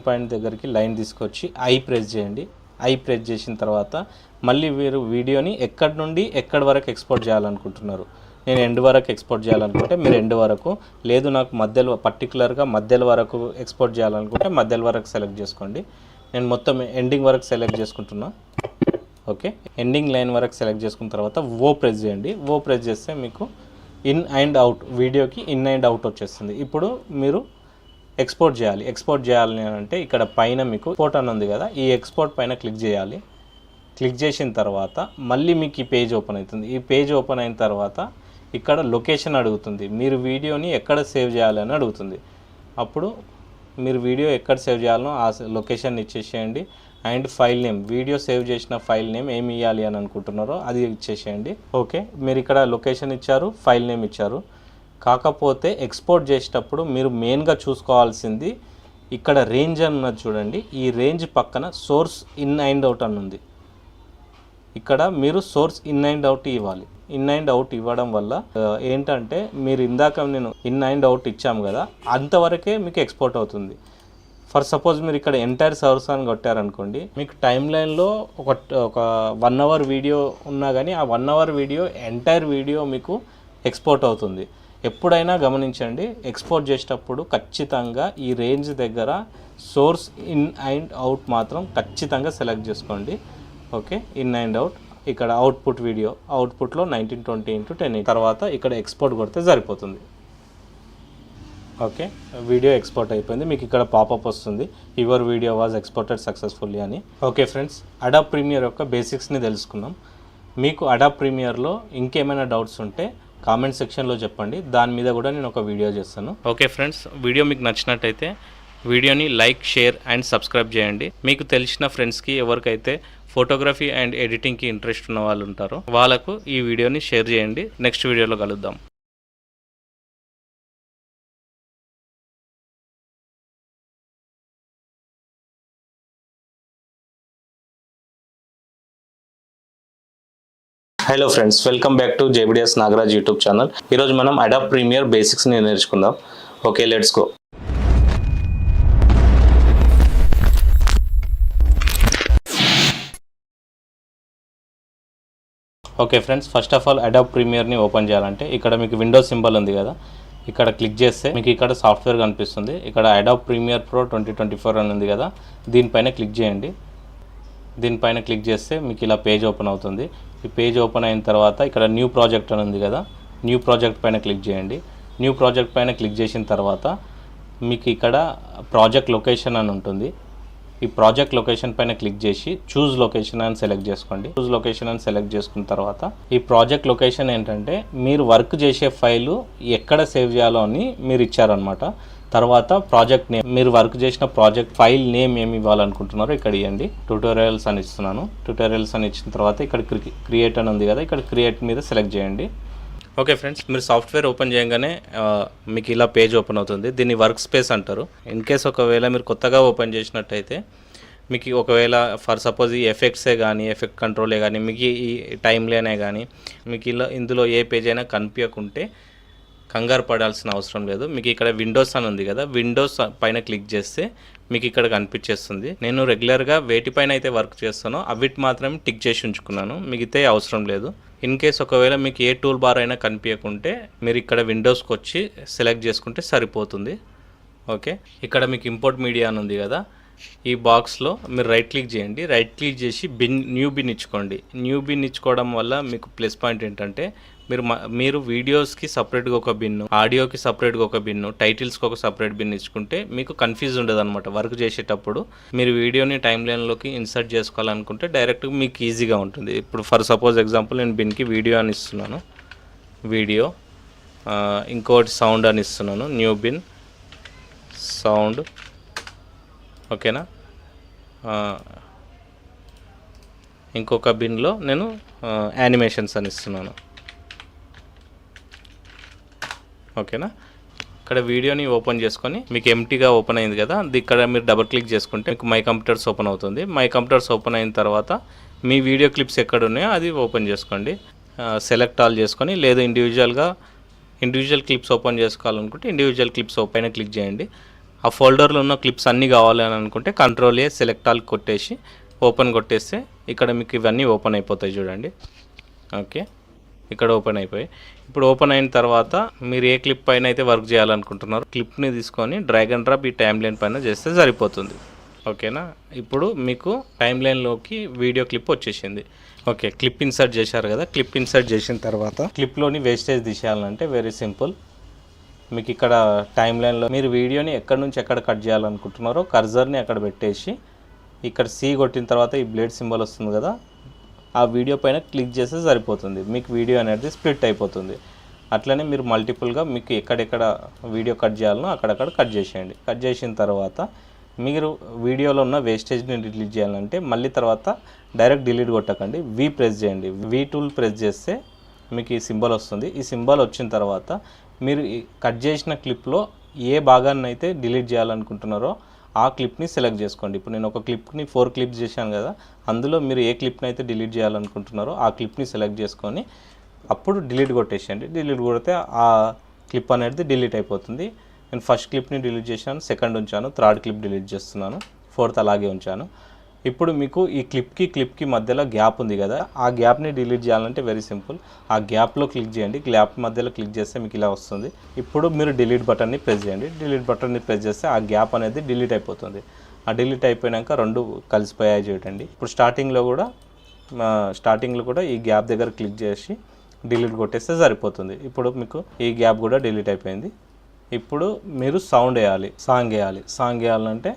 పాయింట్ దగ్గరికి లైన్ తీసుకొచ్చి ఐ ప్రెస్ చేయండి. ఐ ప్రెస్ చేసిన తర్వాత మళ్ళీ మీరు వీడియోని ఎక్కడి నుండి ఎక్కడి వరకు ఎక్స్పోర్ట్ చేయాలనుకుంటున్నారు. నేను ఎండ్ వరకు ఎక్స్పోర్ట్ చేయాలనుకుంటే మీరు ఎండ్ వరకు, లేదు నాకు పర్టికులర్గా మధ్యలో వరకు ఎక్స్పోర్ట్ చేయాలనుకుంటే మధ్యలో వరకు సెలెక్ట్ చేసుకోండి. నేను మొత్తం ఎండింగ్ వరకు సెలెక్ట్ చేసుకుంటున్నా. ఓకే, ఎండింగ్ లైన్ వరకు సెలెక్ట్ చేసుకున్న తర్వాత ఓ ప్రెస్ చేయండి. ఓ ప్రెస్ చేస్తే మీకు ఇన్ అండ్ అవుట్, వీడియోకి ఇన్ అండ్ అవుట్ వచ్చేస్తుంది. ఇప్పుడు మీరు ఎక్స్పోర్ట్ చేయాలి అంటే ఇక్కడ పైన మీకు ఎక్స్పోర్ట్ అని ఉంది కదా, ఈ ఎక్స్పోర్ట్ పైన క్లిక్ చేయాలి. క్లిక్ చేసిన తర్వాత మళ్ళీ మీకు ఈ పేజ్ ఓపెన్ అవుతుంది. ఈ పేజ్ ఓపెన్ అయిన తర్వాత ఇక్కడ లొకేషన్ అడుగుతుంది. మీరు వీడియోని ఎక్కడ సేవ్ చేయాలని అడుగుతుంది. అప్పుడు మీరు వీడియో ఎక్కడ సేవ్ చేయాలనో ఆ లొకేషన్ ఇచ్చేసేయండి. And file name, video save చేసిన ఫైల్ నేమ్ ఏమి ఇవ్వాలి అని అనుకుంటున్నారో అది ఇచ్చేసేయండి. ఓకే, మీరు ఇక్కడ లొకేషన్ ఇచ్చారు, ఫైల్ నేమ్ ఇచ్చారు. కాకపోతే ఎక్స్పోర్ట్ చేసేటప్పుడు మీరు మెయిన్గా చూసుకోవాల్సింది ఇక్కడ రేంజ్ అని ఉన్నది చూడండి. ఈ రేంజ్ పక్కన సోర్స్ ఇన్ అండ్ అవుట్ అని ఉంది. ఇక్కడ మీరు సోర్స్ ఇన్ అండ్ అవుట్ ఇవ్వాలి. ఇన్ అండ్ అవుట్ ఇవ్వడం వల్ల ఏంటంటే మీరు ఇందాక నేను ఇన్ అండ్ అవుట్ ఇచ్చాము కదా, అంతవరకే మీకు ఎక్స్పోర్ట్ అవుతుంది. ఫర్ సపోజ్ మీరు ఇక్కడ ఎంటైర్ సర్వర్స్ అని కొట్టారనుకోండి, మీకు టైం లైన్లో ఒక 1 అవర్ వీడియో ఉన్నా కానీ ఆ 1 అవర్ వీడియో ఎంటైర్ వీడియో మీకు ఎక్స్పోర్ట్ అవుతుంది. ఎప్పుడైనా గమనించండి, ఎక్స్పోర్ట్ చేసేటప్పుడు ఖచ్చితంగా ఈ రేంజ్ దగ్గర సోర్స్ ఇన్ అండ్ అవుట్ మాత్రం ఖచ్చితంగా సెలెక్ట్ చేసుకోండి. Okay, in and out. ఇక్కడ అవుట్పుట్ వీడియో, అవుట్పుట్లో 1920x1080 తర్వాత ఇక్కడ ఎక్స్పోర్ట్ కొడితే సరిపోతుంది. ఓకే, వీడియో ఎక్స్పోర్ట్ అయిపోయింది. మీకు ఇక్కడ పాపప్ వస్తుంది, your video was exported successfully అని. ఓకే ఫ్రెండ్స్, అడాబ్ ప్రీమియర్ యొక్క బేసిక్స్ని తెలుసుకున్నాం. మీకు అడాబ్ ప్రీమియర్లో ఇంకేమైనా డౌట్స్ ఉంటే కామెంట్ సెక్షన్లో చెప్పండి, దాని మీద కూడా నేను ఒక వీడియో చేస్తాను. ఓకే ఫ్రెండ్స్, వీడియో మీకు నచ్చినట్టయితే వీడియోని లైక్, షేర్ అండ్ సబ్స్క్రైబ్ చేయండి. మీకు తెలిసిన ఫ్రెండ్స్కి ఎవరికైతే ఫోటోగ్రఫీ అండ్ ఎడిటింగ్కి ఇంట్రెస్ట్ ఉన్న వాళ్ళు ఉంటారో వాళ్ళకు ఈ వీడియోని షేర్ చేయండి. నెక్స్ట్ వీడియోలో కలుద్దాం. Hello friends, welcome back to JBDS Nagaraj YouTube channel. ఈరోజు మనం అడాబ్ ప్రీమియర్ బేసిక్స్ని నేర్చుకుందాం. Okay, let's go. Okay friends, first of all Adobe ప్రీమియర్ని ఓపెన్ చేయాలంటే ఇక్కడ మీకు విండోస్ సింబల్ ఉంది కదా, ఇక్కడ క్లిక్ చేస్తే మీకు ఇక్కడ సాఫ్ట్వేర్ కనిపిస్తుంది. ఇక్కడ అడాబ్ ప్రీమియర్ ప్రో 2024 అని ఉంది కదా, దీనిపైన క్లిక్ చేయండి. దీనిపైన క్లిక్ చేస్తే మీకు ఇలా పేజ్ ఓపెన్ అవుతుంది. ఈ పేజ్ ఓపెన్ అయిన తర్వాత ఇక్కడ న్యూ ప్రాజెక్ట్ అని ఉంది కదా, న్యూ ప్రాజెక్ట్ పైన క్లిక్ చేయండి. న్యూ ప్రాజెక్ట్ పైన క్లిక్ చేసిన తర్వాత మీకు ఇక్కడ ప్రాజెక్ట్ లొకేషన్ అని ఉంటుంది. ఈ ప్రాజెక్ట్ లొకేషన్ పైన క్లిక్ చేసి చూజ్ లొకేషన్ అని సెలెక్ట్ చేసుకోండి. చూజ్ లొకేషన్ అని సెలెక్ట్ చేసుకున్న తర్వాత ఈ ప్రాజెక్ట్ లొకేషన్ ఏంటంటే మీరు వర్క్ చేసే ఫైలు ఎక్కడ సేవ్ చేయాలో అని మీరు ఇచ్చారనమాట. తర్వాత ప్రాజెక్ట్ నేమ్, మీరు వర్క్ చేసిన ప్రాజెక్ట్ ఫైల్ నేమ్ ఏమి ఇవ్వాలనుకుంటున్నారో ఇక్కడ ఇవ్వండి. ట్యూటోరియల్స్ అని ఇస్తున్నాను. ట్యూటోరియల్స్ అని ఇచ్చిన తర్వాత ఇక్కడ క్రియేట్ అని ఉంది కదా, ఇక్కడ క్రియేట్ మీద సెలెక్ట్ చేయండి. ఓకే ఫ్రెండ్స్, మీరు సాఫ్ట్వేర్ ఓపెన్ చేయగానే మీకు ఇలా పేజ్ ఓపెన్ అవుతుంది. దీన్ని వర్క్ స్పేస్ అంటారు. ఇన్ కేస్ ఒకవేళ మీరు కొత్తగా ఓపెన్ చేసినట్టయితే మీకు ఒకవేళ ఫర్ సపోజ్ ఈ ఎఫెక్ట్సే కానీ, ఎఫెక్ట్ కంట్రోలే కానీ, మీకు ఈ టైమ్ లైనే కానీ మీకు ఇందులో ఏ పేజ్ అయినా కనిపించకుంటే కంగారు పడాల్సిన అవసరం లేదు. మీకు ఇక్కడ విండోస్ అని ఉంది కదా, విండోస్ పైన క్లిక్ చేస్తే మీకు ఇక్కడ కనిపించేస్తుంది. నేను రెగ్యులర్గా వేటిపైన అయితే వర్క్ చేస్తానో అవిటి మాత్రమే టిక్ చేసి ఉంచుకున్నాను, మిగతా అవసరం లేదు. ఇన్ కేస్ ఒకవేళ మీకు ఏ టూల్ బార్ అయినా కనిపించకుంటే మీరు ఇక్కడ విండోస్కి వచ్చి సెలెక్ట్ చేసుకుంటే సరిపోతుంది. ఓకే, ఇక్కడ మీకు ఇంపోర్ట్ మీడియా అని ఉంది కదా, ఈ బాక్స్లో మీరు రైట్ క్లిక్ చేయండి. రైట్ క్లిక్ చేసి న్యూ బిన్ ఇచ్చుకోండి. న్యూ బిన్ ఇచ్చుకోవడం వల్ల మీకు ప్లస్ పాయింట్ ఏంటంటే మీరు వీడియోస్కి సపరేట్గా ఒక బిన్ను, ఆడియోకి సపరేట్గా ఒక బిన్ను, టైటిల్స్కి ఒక సపరేట్ బిన్ ఇచ్చుకుంటే మీకు కన్ఫ్యూజ్ ఉండదు అనమాట. వర్క్ చేసేటప్పుడు మీరు వీడియోని టైం లైన్లోకి ఇన్సర్ట్ చేసుకోవాలనుకుంటే డైరెక్ట్గా మీకు ఈజీగా ఉంటుంది. ఇప్పుడు ఫర్ సపోజ్ ఎగ్జాంపుల్ నేను బిన్కి వీడియో అని ఇస్తున్నాను, వీడియో, ఇంకోటి సౌండ్ అని ఇస్తున్నాను, న్యూ బిన్ సౌండ్. ఓకేనా, ఇంకొక బిన్లో నేను యానిమేషన్స్ అని ఇస్తున్నాను. ఓకేనా, ఇక్కడ వీడియోని ఓపెన్ చేసుకొని మీకు ఎంటీగా ఓపెన్ అయింది కదా, ఇక్కడ మీరు డబుల్ క్లిక్ చేసుకుంటే మీకు మై కంప్యూటర్స్ ఓపెన్ అవుతుంది. మై కంప్యూటర్స్ ఓపెన్ అయిన తర్వాత మీ వీడియో క్లిప్స్ ఎక్కడ ఉన్నాయో అది ఓపెన్ చేసుకోండి. సెలెక్ట్ ఆల్ చేసుకొని, లేదు ఇండివిజువల్ క్లిప్స్ ఓపెన్ చేసుకోవాలనుకుంటే ఇండివిజువల్ క్లిప్స్ పైన క్లిక్ చేయండి. ఆ ఫోల్డర్లో ఉన్న క్లిప్స్ అన్నీ కావాలని అనుకుంటే కంట్రోల్ ఏ సెలెక్ట్ ఆల్ కొట్టేసి ఓపెన్ కొట్టేస్తే ఇక్కడ మీకు ఇవన్నీ ఓపెన్ అయిపోతాయి చూడండి. ఓకే, ఇక్కడ ఓపెన్ అయిపోయి ఇప్పుడు ఓపెన్ అయిన తర్వాత మీరు ఏ క్లిప్ పైన అయితే వర్క్ చేయాలనుకుంటున్నారో క్లిప్ని తీసుకొని డ్రాగ్ అండ్ డ్రాప్ ఈ టైం లైన్ పైన చేస్తే సరిపోతుంది. ఓకేనా, ఇప్పుడు మీకు టైం లైన్లోకి వీడియో క్లిప్ వచ్చేసింది. ఓకే, క్లిప్ ఇన్సర్ట్ చేశారు కదా, క్లిప్ ఇన్సర్ట్ చేసిన తర్వాత క్లిప్లోని వేస్టేజ్ తీసేయాలంటే వెరీ సింపుల్. మీకు ఇక్కడ టైం లైన్లో మీరు వీడియోని ఎక్కడి నుంచి ఎక్కడ కట్ చేయాలనుకుంటున్నారో కర్జర్ని అక్కడ పెట్టేసి ఇక్కడ సి కొట్టిన తర్వాత ఈ బ్లేడ్ సింబల్ వస్తుంది కదా, ఆ వీడియో పైన క్లిక్ చేస్తే సరిపోతుంది. మీకు వీడియో అనేది స్ప్లిట్ అయిపోతుంది. అట్లనే మీరు మల్టిపుల్గా మీకు ఎక్కడెక్కడ వీడియో కట్ చేయాలనో అక్కడక్కడ కట్ చేసేయండి. కట్ చేసిన తర్వాత మీరు వీడియోలో ఉన్న వేస్టేజ్ని డిలీట్ చేయాలంటే మళ్ళీ తర్వాత డైరెక్ట్ డిలీట్ కొట్టకండి, వి ప్రెస్ చేయండి. వి టూల్ ప్రెస్ చేస్తే మీకు ఈ సింబల్ వస్తుంది. ఈ సింబల్ వచ్చిన తర్వాత మీరు కట్ చేసిన క్లిప్లో ఏ భాగాన్ని అయితే డిలీట్ చేయాలనుకుంటున్నారో ఆ క్లిప్ని సెలెక్ట్ చేసుకోండి. ఇప్పుడు నేను ఒక క్లిప్ని 4 క్లిప్స్ చేశాను కదా, అందులో మీరు ఏ క్లిప్ని అయితే డిలీట్ చేయాలనుకుంటున్నారో ఆ క్లిప్ని సెలెక్ట్ చేసుకొని అప్పుడు డిలీట్ కొట్టేసేయండి. డిలీట్ కొడితే ఆ క్లిప్ అనేది డిలీట్ అయిపోతుంది. నేను ఫస్ట్ క్లిప్ని డిలీట్ చేశాను, సెకండ్ ఉంచాను, థర్డ్ క్లిప్ డిలీట్ చేస్తున్నాను, ఫోర్త్ అలాగే ఉంచాను. ఇప్పుడు మీకు ఈ క్లిప్కి మధ్యలో గ్యాప్ ఉంది కదా, ఆ గ్యాప్ని డిలీట్ చేయాలంటే వెరీ సింపుల్. ఆ గ్యాప్లో క్లిక్ చేయండి. గ్యాప్ మధ్యలో క్లిక్ చేస్తే మీకు ఇలా వస్తుంది. ఇప్పుడు మీరు డిలీట్ బటన్ని ప్రెస్ చేయండి. డిలీట్ బటన్ని ప్రెస్ చేస్తే ఆ గ్యాప్ అనేది డిలీట్ అయిపోతుంది. ఆ డిలీట్ అయిపోయాక రెండు కలిసిపోయాయి చూడండి. ఇప్పుడు స్టార్టింగ్లో కూడా ఈ గ్యాప్ దగ్గర క్లిక్ చేసి డిలీట్ కొట్టేస్తే సరిపోతుంది. ఇప్పుడు మీకు ఈ గ్యాప్ కూడా డిలీట్ అయిపోయింది. ఇప్పుడు మీరు సాంగ్ వేయాలంటే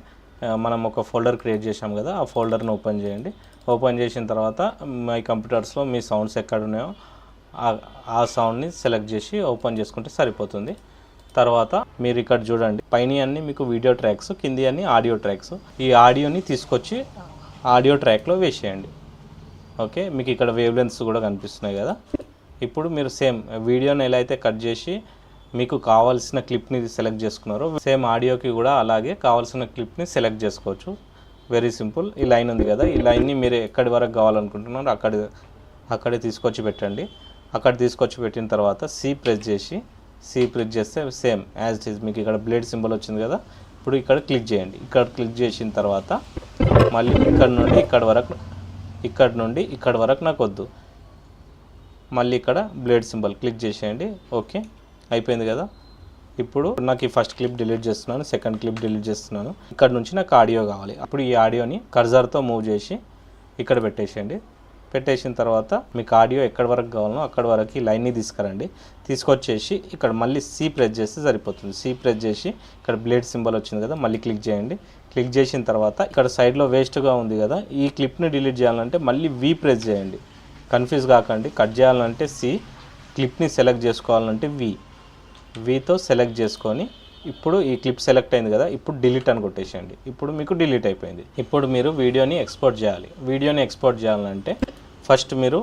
మనం ఒక ఫోల్డర్ క్రియేట్ చేసాం కదా, ఆ ఫోల్డర్ని ఓపెన్ చేయండి. ఓపెన్ చేసిన తర్వాత మై కంప్యూటర్స్లో మీ సౌండ్స్ ఎక్కడ ఉన్నాయో ఆ సౌండ్ని సెలెక్ట్ చేసి ఓపెన్ చేసుకుంటే సరిపోతుంది. తర్వాత మీరు ఇక్కడ చూడండి, పైన అన్నీ మీకు వీడియో ట్రాక్స్, కింది అన్నీ ఆడియో ట్రాక్స్. ఈ ఆడియోని తీసుకొచ్చి ఆడియో ట్రాక్లో వేసేయండి. ఓకే, మీకు ఇక్కడ వేవ్ లెన్స్ కూడా కనిపిస్తున్నాయి కదా. ఇప్పుడు మీరు సేమ్ వీడియోని ఎలా అయితే కట్ చేసి మీకు కావాల్సిన క్లిప్ని సెలెక్ట్ చేసుకున్నారో, సేమ్ ఆడియోకి కూడా అలాగే కావాల్సిన క్లిప్ని సెలెక్ట్ చేసుకోవచ్చు. Very simple. ఈ లైన్ ఉంది కదా, ఈ లైన్ని మీరు ఎక్కడి వరకు కావాలనుకుంటున్నారో అక్కడే తీసుకొచ్చి పెట్టండి. అక్కడ తీసుకొచ్చి పెట్టిన తర్వాత సి ప్రెస్ చేస్తే సేమ్ యాజ్ ఇట్ ఈజ్ మీకు ఇక్కడ బ్లేడ్ సింబల్ వచ్చింది కదా. ఇప్పుడు ఇక్కడ క్లిక్ చేయండి. ఇక్కడ క్లిక్ చేసిన తర్వాత మళ్ళీ ఇక్కడ నుండి ఇక్కడ వరకు నాకు వద్దు, మళ్ళీ ఇక్కడ బ్లేడ్ సింబల్ క్లిక్ చేసేయండి. ఓకే, అయిపోయింది కదా. ఇప్పుడు నాకు ఈ ఫస్ట్ క్లిప్ డిలీట్ చేస్తున్నాను, సెకండ్ క్లిప్ డిలీట్ చేస్తున్నాను. ఇక్కడ నుంచి నాకు ఆడియో కావాలి. అప్పుడు ఈ ఆడియోని కర్జర్తో మూవ్ చేసి ఇక్కడ పెట్టేసేయండి. పెట్టేసిన తర్వాత మీకు ఆడియో ఎక్కడి వరకు కావాలనో అక్కడి వరకు ఈ లైన్ని తీసుకొచ్చేసి ఇక్కడ మళ్ళీ సి ప్రెస్ చేస్తే సరిపోతుంది. సి ప్రెస్ చేసి ఇక్కడ బ్లేడ్ సింబల్ వచ్చింది కదా, మళ్ళీ క్లిక్ చేయండి. క్లిక్ చేసిన తర్వాత ఇక్కడ సైడ్లో వేస్ట్గా ఉంది కదా, ఈ క్లిప్ని డిలీట్ చేయాలంటే మళ్ళీ వి ప్రెస్ చేయండి. కన్ఫ్యూజ్ కాకండి. కట్ చేయాలంటే సి, క్లిప్ని సెలెక్ట్ చేసుకోవాలంటే వీతో సెలెక్ట్ చేసుకొని ఇప్పుడు ఈ క్లిప్ సెలెక్ట్ అయింది కదా, ఇప్పుడు డిలీట్ అని కొట్టేసేయండి. ఇప్పుడు మీకు డిలీట్ అయిపోయింది. ఇప్పుడు మీరు వీడియోని ఎక్స్పోర్ట్ చేయాలంటే ఫస్ట్ మీరు